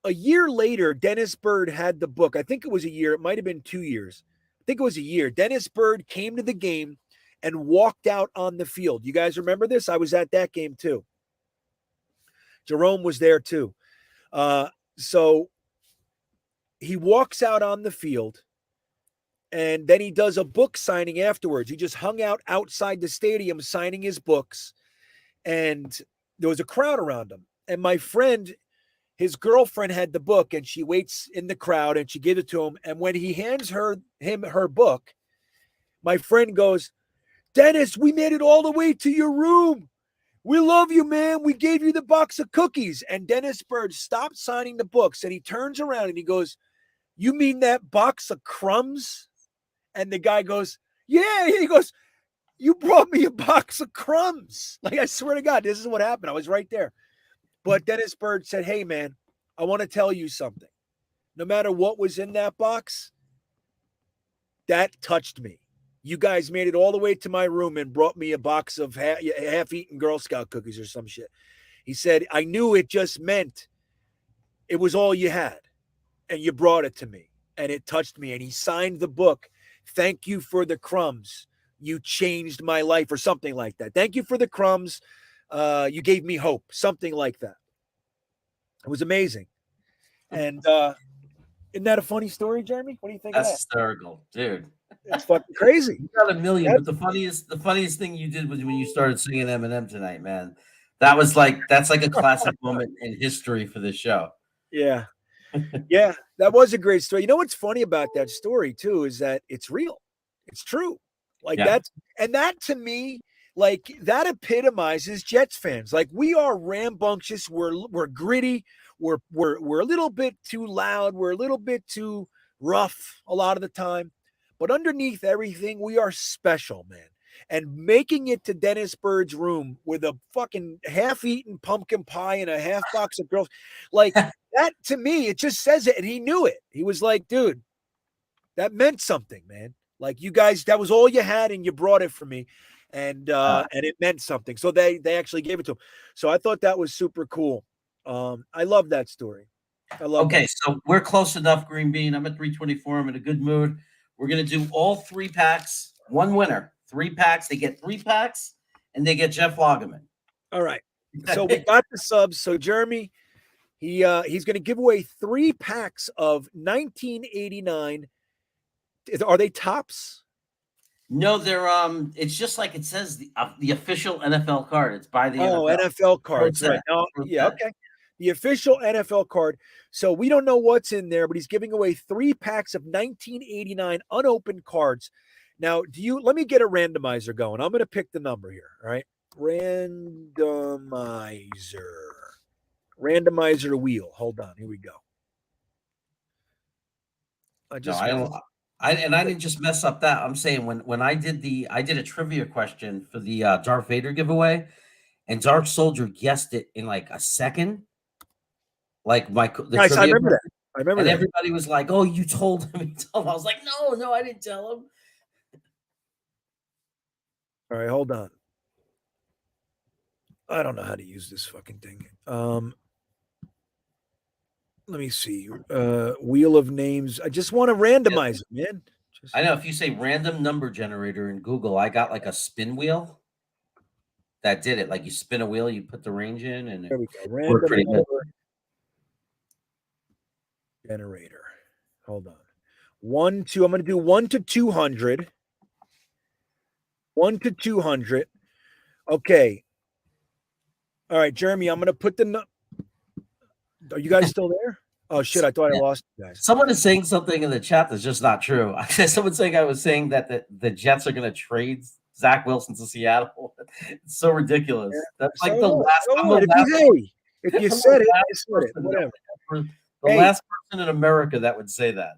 A year later, Dennis Byrd had the book. I think it was a year. It might have been 2 years. I think it was a year. Dennis Byrd came to the game and walked out on the field. You guys remember this? I was at that game too. Jerome was there too. So he walks out on the field, and then he does a book signing afterwards. He just hung out outside the stadium signing his books, and there was a crowd around him. And my friend, his girlfriend, had the book, and she waits in the crowd, and she gives it to him. And when he hands him her book, my friend goes, Dennis, we made it all the way to your room. We love you, man. We gave you the box of cookies. And Dennis Byrd stopped signing the books, and he turns around and he goes, you mean that box of crumbs? And the guy goes, yeah. He goes, you brought me a box of crumbs. Like, I swear to God, this is what happened. I was right there. But Dennis Byrd said, hey, man, I want to tell you something. No matter what was in that box, that touched me. You guys made it all the way to my room and brought me a box of half-eaten Girl Scout cookies or some shit. He said, I knew it just meant it was all you had, and you brought it to me, and it touched me. And he signed the book. Thank you for the crumbs. You changed my life, or something like that. Thank you for the crumbs. You gave me hope, something like that. It was amazing. And isn't that a funny story, Jeremy? What do you think? That's of that? hysterical, dude. It's fucking crazy. You got a million, but the funniest thing you did was when you started singing Eminem tonight, man. That's like a classic moment in history for this show. Yeah. Yeah, that was a great story. You know what's funny about that story too is that it's real. It's true. Like that to me, like that epitomizes Jets fans. Like, we are rambunctious, we're gritty, we're a little bit too loud, we're a little bit too rough a lot of the time. But underneath everything, we are special, man. And making it to Dennis Byrd's room with a fucking half-eaten pumpkin pie and a half box of girls, like that, to me, it just says it. And he knew it. He was like, dude, that meant something, man. Like, you guys, that was all you had, and you brought it for me. And it meant something. So they actually gave it to him. So I thought that was super cool. I love that story. Okay, so we're close enough, Green Bean. I'm at 324. I'm in a good mood. We're going to do all 3 packs. One winner. 3 packs. They get 3 packs, and they get Jeff Lagerman. All right. So we got the subs. So Jeremy, he's going to give away 3 packs of 1989. Are they tops? No, they're it's just like it says the official NFL card. It's by the NFL cards, right? Yeah, okay. The official NFL card. So we don't know what's in there, but he's giving away 3 packs of 1989 unopened cards. Now, let me get a randomizer going. I'm going to pick the number here. All right. Randomizer wheel. Hold on. Here we go. I didn't just mess up that. I'm saying when I did a trivia question for the Darth Vader giveaway, and Dark Soldier guessed it in like a second. Like nice, I remember that. And everybody was like, "Oh, you told him." I was like, "No, I didn't tell him." All right, hold on. I don't know how to use this fucking thing. Let me see. Wheel of names. I just want to randomize it, man. I know if you say random number generator in Google, I got like a spin wheel that did it. Like you spin a wheel, you put the range in, and There we go. it worked Random pretty good. number generator. Hold on. 1, 2. I'm going to do 1 to 200. 1 to 200. Okay. All right, Jeremy, I'm going to put the. Are you guys still there? Oh, shit. I thought I lost you guys. Someone is saying something in the chat that's just not true. Someone's saying I was saying that the Jets are going to trade Zach Wilson to Seattle. It's so ridiculous. Yeah. That's like the last. If you said it, I said it. Whatever. The last person in America that would say that.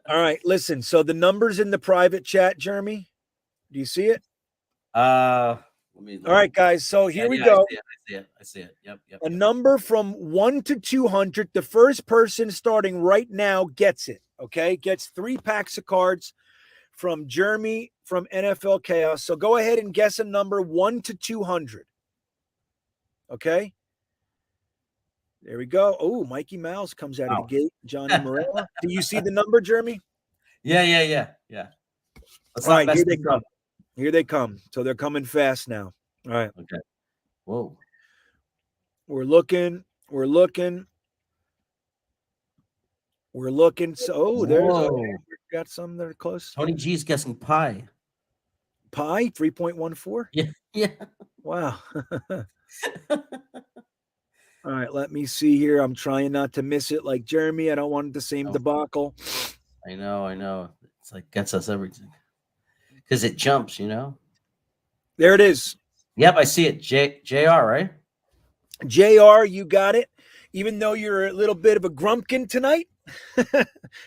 All right, listen. So the numbers in the private chat, Jeremy, do you see it? All right, guys. So here we go. I see it. Yep. A number from 1 to 200. The first person starting right now gets it. Okay, gets 3 packs of cards from Jeremy from NFL Chaos. So go ahead and guess a number 1 to 200. Okay. There we go. Oh, Mikey Mouse comes out of the gate. Johnny Morella. Do you see the number, Jeremy? Yeah. All right, here they come. Here they come. So they're coming fast now. All right. Okay. Whoa. We're looking. So there's we got some that are close. Tony G's guessing pie. Pie 3.14. Yeah. Wow. All right, let me see here. I'm trying not to miss it like Jeremy. I don't want the same debacle. I know. It's like gets us everything. Because it jumps, There it is. Yep, I see it. JR, right? JR, you got it. Even though you're a little bit of a grumpkin tonight.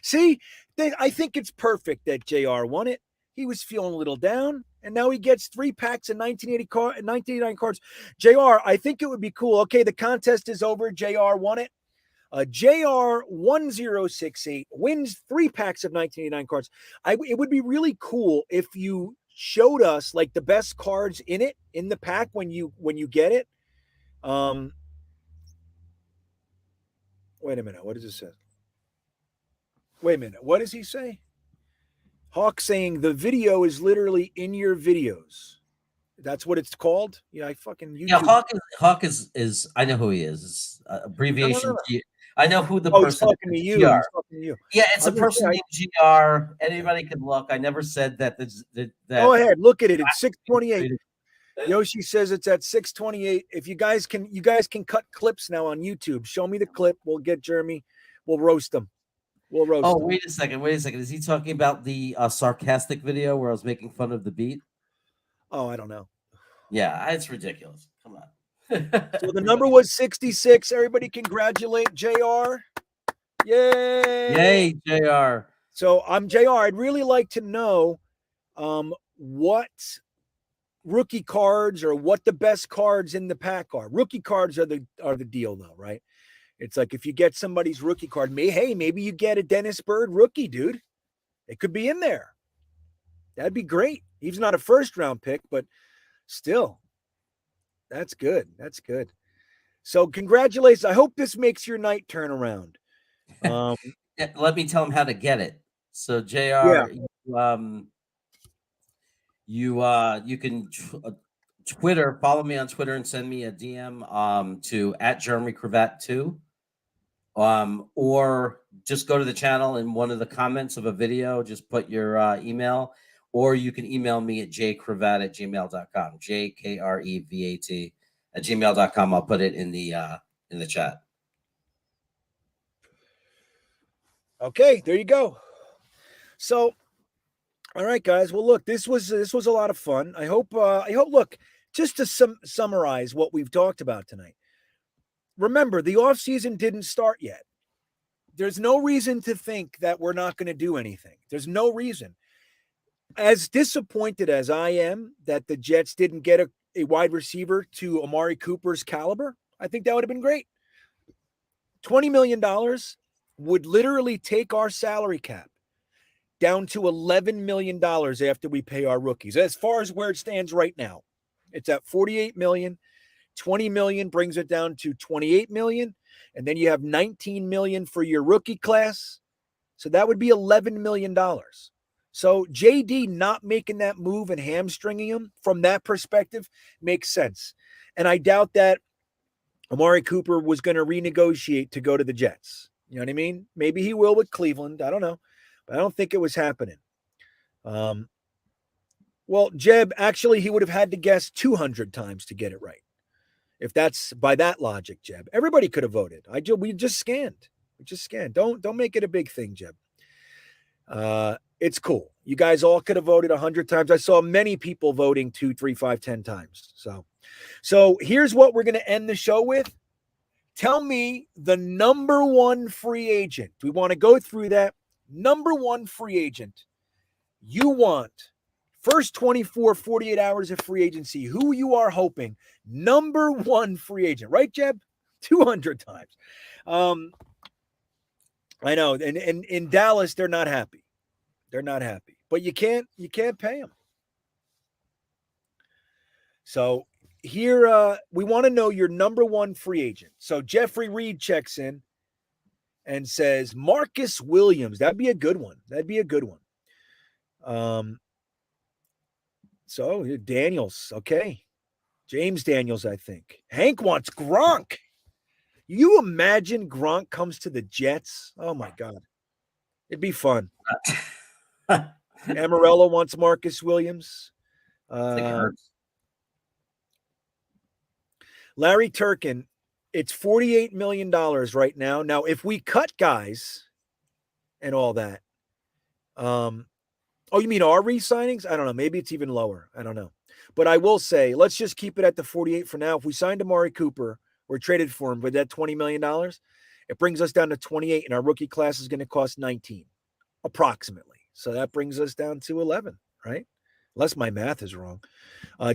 See, I think it's perfect that JR won it. He was feeling a little down, and now he gets 3 packs of 1989 cards. JR, I think it would be cool. Okay, the contest is over. JR won it. JR1068 wins 3 packs of 1989 cards. It would be really cool if you showed us like the best cards in it in the pack when you get it. Wait a minute. What does it say? Wait a minute. What does he say? Hawk saying the video is literally in your videos. That's what it's called. Yeah, I fucking YouTube. Yeah, Hawk is I know who he is. It's abbreviation. No. I know who the person he's talking to you. He's talking to you. Yeah, it's a person named GR. Anybody can look. I never said that. Go ahead, look at it. It's 628. Yoshi says it's at 628. If you guys can cut clips now on YouTube. Show me the clip. We'll get Jeremy. We'll roast them. Oh, wait a second. Is he talking about the sarcastic video where I was making fun of the beat? Oh, I don't know. Yeah, it's ridiculous. Come on. So the number was 66. Everybody congratulate JR. Yay, JR. So I'm JR. I'd really like to know what rookie cards or what the best cards in the pack are. Rookie cards are the deal though, right? It's like if you get somebody's rookie card, maybe you get a Dennis Bird rookie, dude. It could be in there. That'd be great. He's not a first-round pick, but still, that's good. That's good. So congratulations. I hope this makes your night turn around. Let me tell him how to get it. So JR, you can Twitter, follow me on Twitter and send me a DM to @JeremyCravat2. Or just go to the channel in one of the comments of a video, just put your email, or you can email me at jcravat@gmail.com, JKREVAT@gmail.com. I'll put it in the chat. Okay, there you go. So, all right, guys. Well, look, this was a lot of fun. I hope. Look, just to summarize what we've talked about tonight. Remember, the offseason didn't start yet. There's no reason to think that we're not going to do anything. There's no reason. As disappointed as I am that the Jets didn't get a wide receiver to Amari Cooper's caliber, I think that would have been great. $20 million would literally take our salary cap down to $11 million after we pay our rookies. As far as where it stands right now, it's at $48 million. 20 million brings it down to 28 million. And then you have 19 million for your rookie class. So that would be $11 million. So JD not making that move and hamstringing him from that perspective makes sense. And I doubt that Amari Cooper was going to renegotiate to go to the Jets. You know what I mean? Maybe he will with Cleveland. I don't know. But I don't think it was happening. Well, Jeb, actually, he would have had to guess 200 times to get it right. If that's by that logic, Jeb. Everybody could have voted. We just scanned. We just scanned. Don't make it a big thing, Jeb. It's cool. You guys all could have voted 100 times. I saw many people voting 2, 3, 5, 10 times. So here's what we're going to end the show with. Tell me the number one free agent. We want to go through that. Number one free agent you want. First 24, 48 hours of free agency. Who you are hoping. Number one free agent. Right, Jeb? 200 times. I know. And in Dallas, they're not happy. They're not happy. But you can't pay them. So here, we want to know your number one free agent. So Jeffrey Reed checks in and says, Marcus Williams. That'd be a good one. So Daniels. Okay. James Daniels, I think. Hank wants Gronk. You imagine Gronk comes to the Jets? Oh, my God. It'd be fun. Amarello wants Marcus Williams. Larry Turkin, it's $48 million right now. Now, if we cut guys and all that, you mean our re-signings? I don't know. Maybe it's even lower. I don't know. But I will say, let's just keep it at the 48 for now. If we signed Amari Cooper or traded for him with that $20 million, it brings us down to 28, and our rookie class is going to cost 19, approximately. So that brings us down to 11, right? Unless my math is wrong.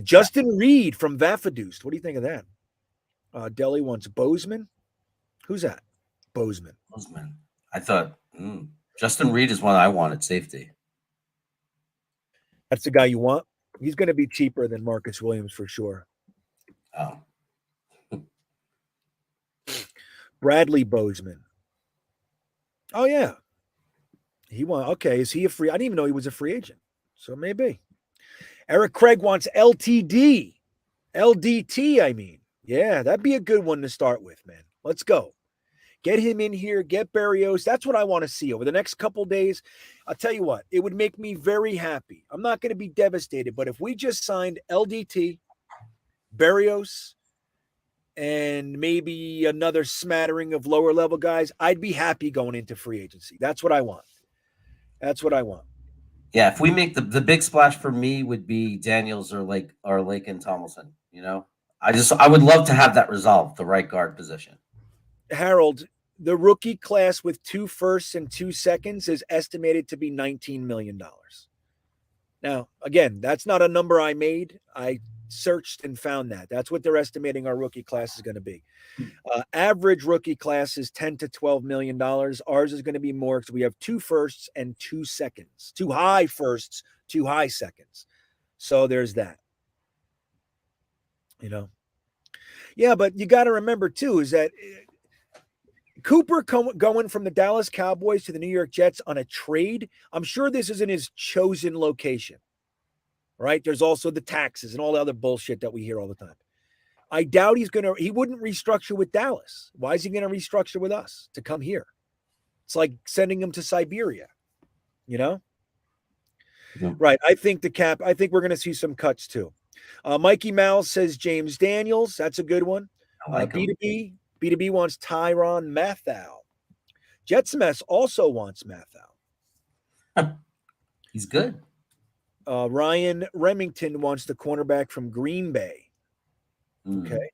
Justin Reed from Vafadoost. What do you think of that? Delhi wants Bozeman. Who's that? Bozeman. I thought Justin Reed is one I wanted safety. That's the guy you want? He's going to be cheaper than Marcus Williams for sure. Oh. Bradley Bozeman. Oh, yeah. Okay, is he a free? I didn't even know he was a free agent. So maybe. Eric Craig wants LTD. LDT, I mean. Yeah, that'd be a good one to start with, man. Let's go. Get him in here. Get Berrios. That's what I want to see over the next couple days. I'll tell you what, it would make me very happy. I'm not going to be devastated, but if we just signed LDT, Berrios, and maybe another smattering of lower level guys, I'd be happy going into free agency. That's what I want. Yeah, if we make the big splash for me would be Daniels or Lake and Tomlinson, you know? I would love to have that resolved, the right guard position. Harold, the rookie class with 2 firsts and 2 seconds is estimated to be $19 million. Now, again, that's not a number I made. I searched and found that. That's what they're estimating our rookie class is going to be. Average rookie class is $10 to $12 million. Ours is going to be more because we have 2 firsts and 2 seconds. 2 high firsts, 2 high seconds. So there's that. You know? Yeah, but you got to remember, too, is that Cooper going from the Dallas Cowboys to the New York Jets on a trade, I'm sure this isn't his chosen location, right? There's also the taxes and all the other bullshit that we hear all the time. I doubt he wouldn't restructure with Dallas. Why is he going to restructure with us to come here? It's like sending him to Siberia, you know? Yeah. Right. I think we're going to see some cuts too. Mikey Mouse says James Daniels. That's a good one. B2B wants Tyrann Mathieu. Jetsmess also wants Mathieu. He's good. Ryan Remington wants the cornerback from Green Bay. Okay.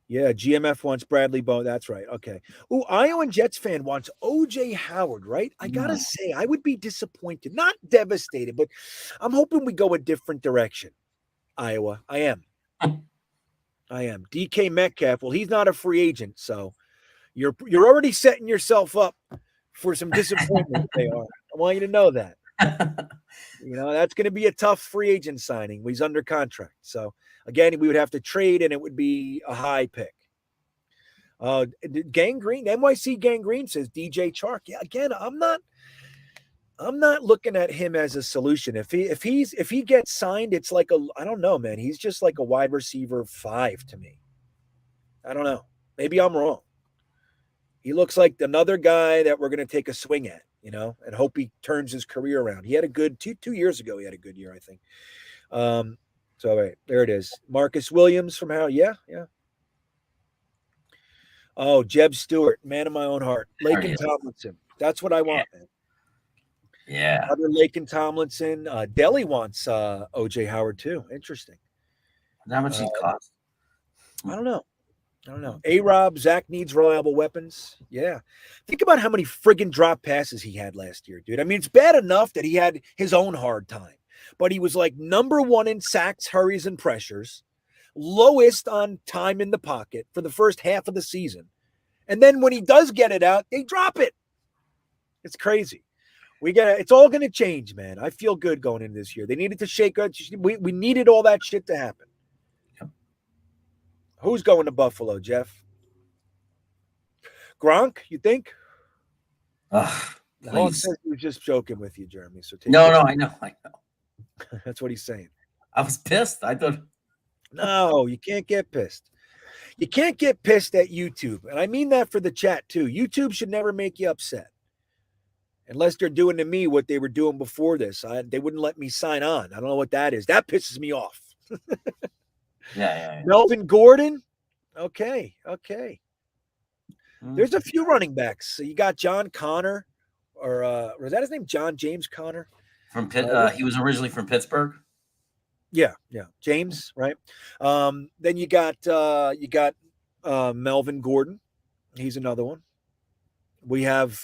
Yeah, GMF wants Bradley Bowe. That's right. Okay. Ooh, Iowa Jetsfan wants OJ Howard, right? I got to say, I would be disappointed. Not devastated, but I'm hoping we go a different direction. Iowa. I am. DK Metcalf. Well, he's not a free agent, so you're already setting yourself up for some disappointment. They are. I want you to know that. That's going to be a tough free agent signing. He's under contract. So, again, we would have to trade, and it would be a high pick. Gangrene, NYC Gangrene says DJ Chark. Yeah, again, I'm not I'm not looking at him as a solution. If he gets signed, it's like I don't know, man. He's just like a wide receiver 5 to me. I don't know. Maybe I'm wrong. He looks like another guy that we're going to take a swing at, and hope he turns his career around. He had a good 2 years ago. He had a good year, I think. So right, there it is. Marcus Williams from how? Yeah. Oh, Jeb Stewart, man of my own heart. Laken Tomlinson. That's what I want, man. Yeah. Other Laken Tomlinson. Delhi wants OJ Howard too. Interesting. How much he cost? I don't know. A-Rob, Zach needs reliable weapons. Yeah. Think about how many friggin' drop passes he had last year, dude. I mean, it's bad enough that he had his own hard time, but he was like number 1 in sacks, hurries, and pressures, lowest on time in the pocket for the first half of the season. And then when he does get it out, they drop it. It's crazy. It's all going to change, man. I feel good going into this year. They needed to shake up. We needed all that shit to happen. Who's going to Jeff? Gronk, you think? Hawk says he was just joking with you, Jeremy. So no, I know. That's what he's saying. I was pissed. I thought. No, you can't get pissed. You can't get pissed at YouTube. And I mean that for the chat, too. YouTube should never make you upset. Unless they're doing to me what they were doing before this. They wouldn't let me sign on. I don't know what that is. That pisses me off. Yeah. Melvin Gordon. Okay. There's a few running backs. So you got John Connor, or was that his name? John James Connor? From Pitt. He was originally from Pittsburgh. Yeah. James, right? Then you got Melvin Gordon. He's another one. We have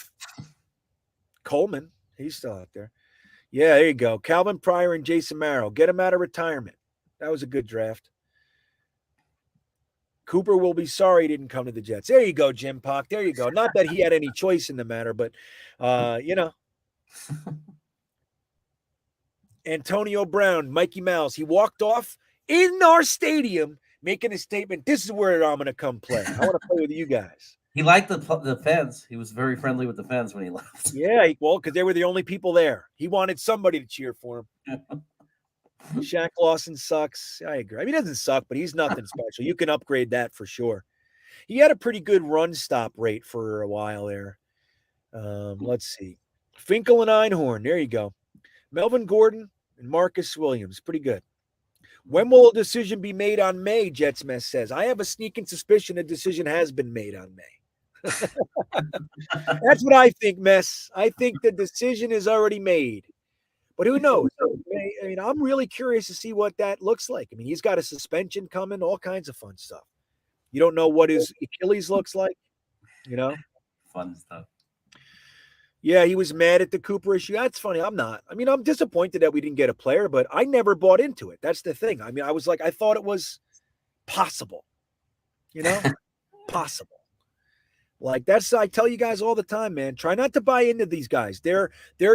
Coleman. He's still out there. Yeah, there you go. Calvin Pryor and Jason Marrow. Get him out of retirement. That was a good draft. Cooper will be sorry he didn't come to the Jets. There you go, Jim Pock. There you go. Not that he had any choice in the matter, but, Antonio Brown, Mikey Mouse, he walked off in our stadium making a statement. This is where I'm going to come play. I want to play with you guys. He liked the fans. He was very friendly with the fans when he left. Yeah, well, because they were the only people there. He wanted somebody to cheer for him. Shaq Lawson sucks. I agree. I mean, he doesn't suck, but he's nothing special. You can upgrade that for sure. He had a pretty good run stop rate for a while there. Let's see. Finkel and Einhorn. There you go. Melvin Gordon and Marcus Williams. Pretty good. When will a decision be made on May? Jetsmess says. I have a sneaking suspicion a decision has been made on May. That's what I think, Mess. I think the decision is already made. But who knows? I mean, I'm really curious to see what that looks like. I mean, he's got a suspension coming, all kinds of fun stuff. You don't know what his Achilles looks like, Fun stuff. Yeah, he was mad at the Cooper issue. That's funny. I'm not. I mean, I'm disappointed that we didn't get a player, but I never bought into it. That's the thing. I mean, I was like, I thought it was possible, possible. Like I tell you guys all the time, man, try not to buy into these guys. Their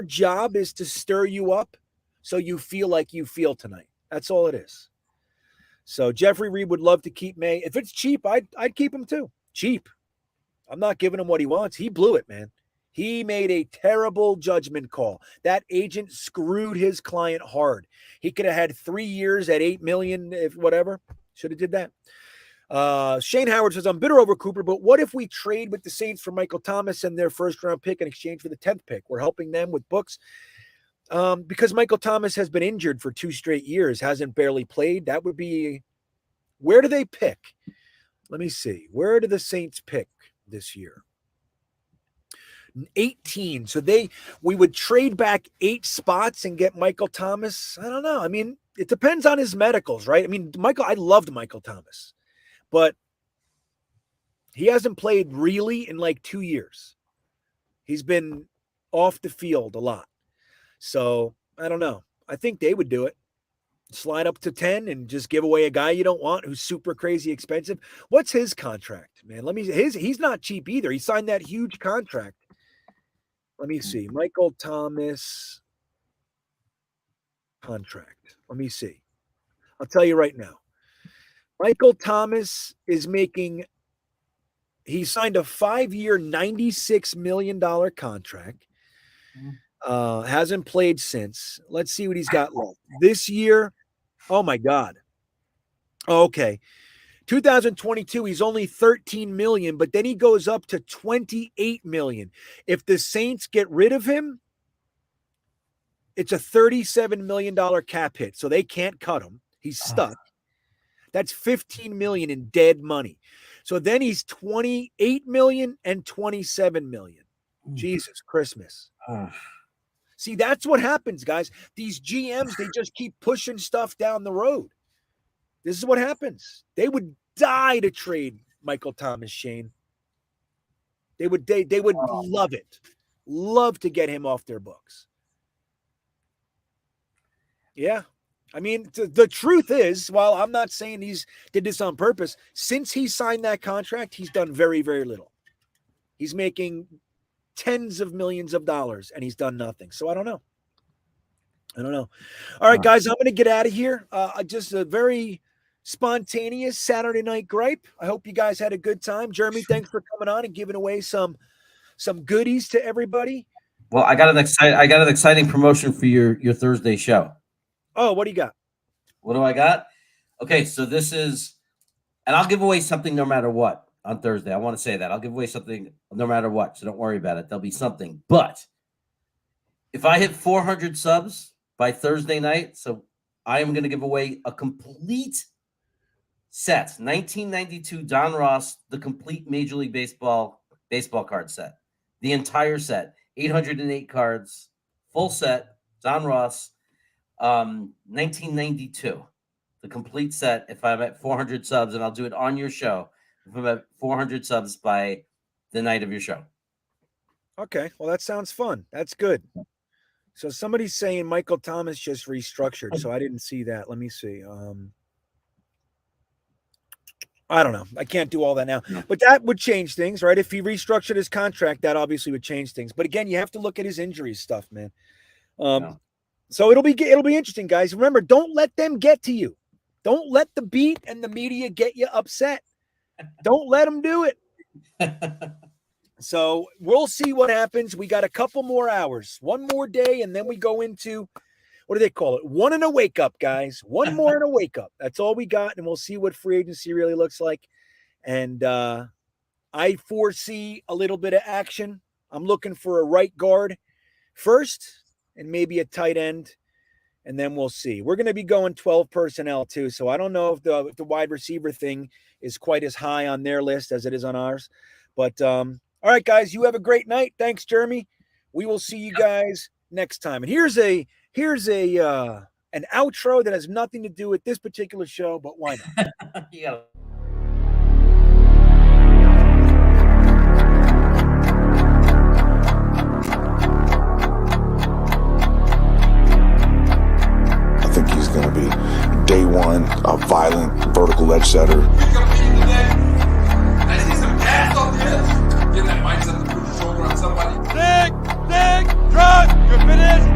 job is to stir you up so you feel like you feel tonight. That's all it is. So Jeffrey Reed would love to keep May. If it's cheap, I'd keep him too. Cheap. I'm not giving him what he wants. He blew it, man. He made a terrible judgment call. That agent screwed his client hard. He could have had 3 years at $8 million, if whatever. Should have did that. Shane Howard says, I'm bitter over Cooper, but what if we trade with the Saints for Michael Thomas and their first-round pick in exchange for the 10th pick? We're helping them with books. Because Michael Thomas has been injured for 2 straight years, hasn't barely played. That would be – where do they pick? Let me see. Where do the Saints pick this year? 18. So we would trade back 8 spots and get Michael Thomas. I don't know. I mean, it depends on his medicals, right? I mean, I loved Michael Thomas. But he hasn't played really in like 2 years. He's been off the field a lot. So I don't know. I think they would do it. Slide up to 10 and just give away a guy you don't want who's super crazy expensive. What's his contract, man? He's not cheap either. He signed that huge contract. Let me see. Michael Thomas contract. Let me see. I'll tell you right now. Michael Thomas is he signed a 5-year, $96 million contract. Hasn't played since. Let's see what he's got left. This year, oh my God. Okay. 2022, he's only 13 million, but then he goes up to 28 million. If the Saints get rid of him, it's a $37 million cap hit. So they can't cut him. He's stuck. That's 15 million in dead money. So then he's 28 million and 27 million. Jesus Christmas. See, that's what happens, guys. These GMs, they just keep pushing stuff down the road. This is what happens. They would die to trade Michael Thomas, Shane. They would love it. Love to get him off their books. Yeah. I mean, the truth is, while I'm not saying he's did this on purpose, since he signed that contract, he's done very, very little. He's making tens of millions of dollars, and he's done nothing. So I don't know. All right, guys, I'm going to get out of here. Just a very spontaneous Saturday night gripe. I hope you guys had a good time. Jeremy, thanks for coming on and giving away some goodies to everybody. Well, I got an exciting promotion for your Thursday show. Oh, what do you got? What do I got? Okay, so this is, and I'll give away something no matter what on Thursday. I want to say that. I'll give away something no matter what, so don't worry about it. There'll be something. But if I hit 400 subs by Thursday night, so I am going to give away a complete set, 1992 Don Ross, the complete Major League Baseball card set. The entire set, 808 cards, full set, Don Ross, 1992, the complete set. If I'm at 400 subs, and I'll do it on your show, if I'm at 400 subs by the night of your show. Okay, well, that sounds fun. That's good. So somebody's saying Michael Thomas just restructured, so I didn't see that. Let me see. I don't know. I can't do all that now, but that would change things, right? If he restructured his contract, that obviously would change things. But again, you have to look at his injuries stuff, man. So it'll be interesting, guys. Remember, don't let them get to you. Don't let the beat and the media get you upset. Don't let them do it. So we'll see what happens. We got a couple more hours, one more day, and then we go into, what do they call it? One and a wake up, guys. One more and a wake up. That's all we got, and we'll see what free agency really looks like. And I foresee a little bit of action. I'm looking for a right guard first, and maybe a tight end, and then we'll see. We're going to be going 12 personnel too, so I don't know if the wide receiver thing is quite as high on their list as it is on ours. But all right, guys, you have a great night. Thanks, Jeremy. We will see you guys next time. And here's an outro that has nothing to do with this particular show, but why not? Yeah. Going to be day one, a violent vertical edge setter. We competing today. I see some gas on this. Get that mindset to put your shoulder on somebody. Dig, drop, you're finished.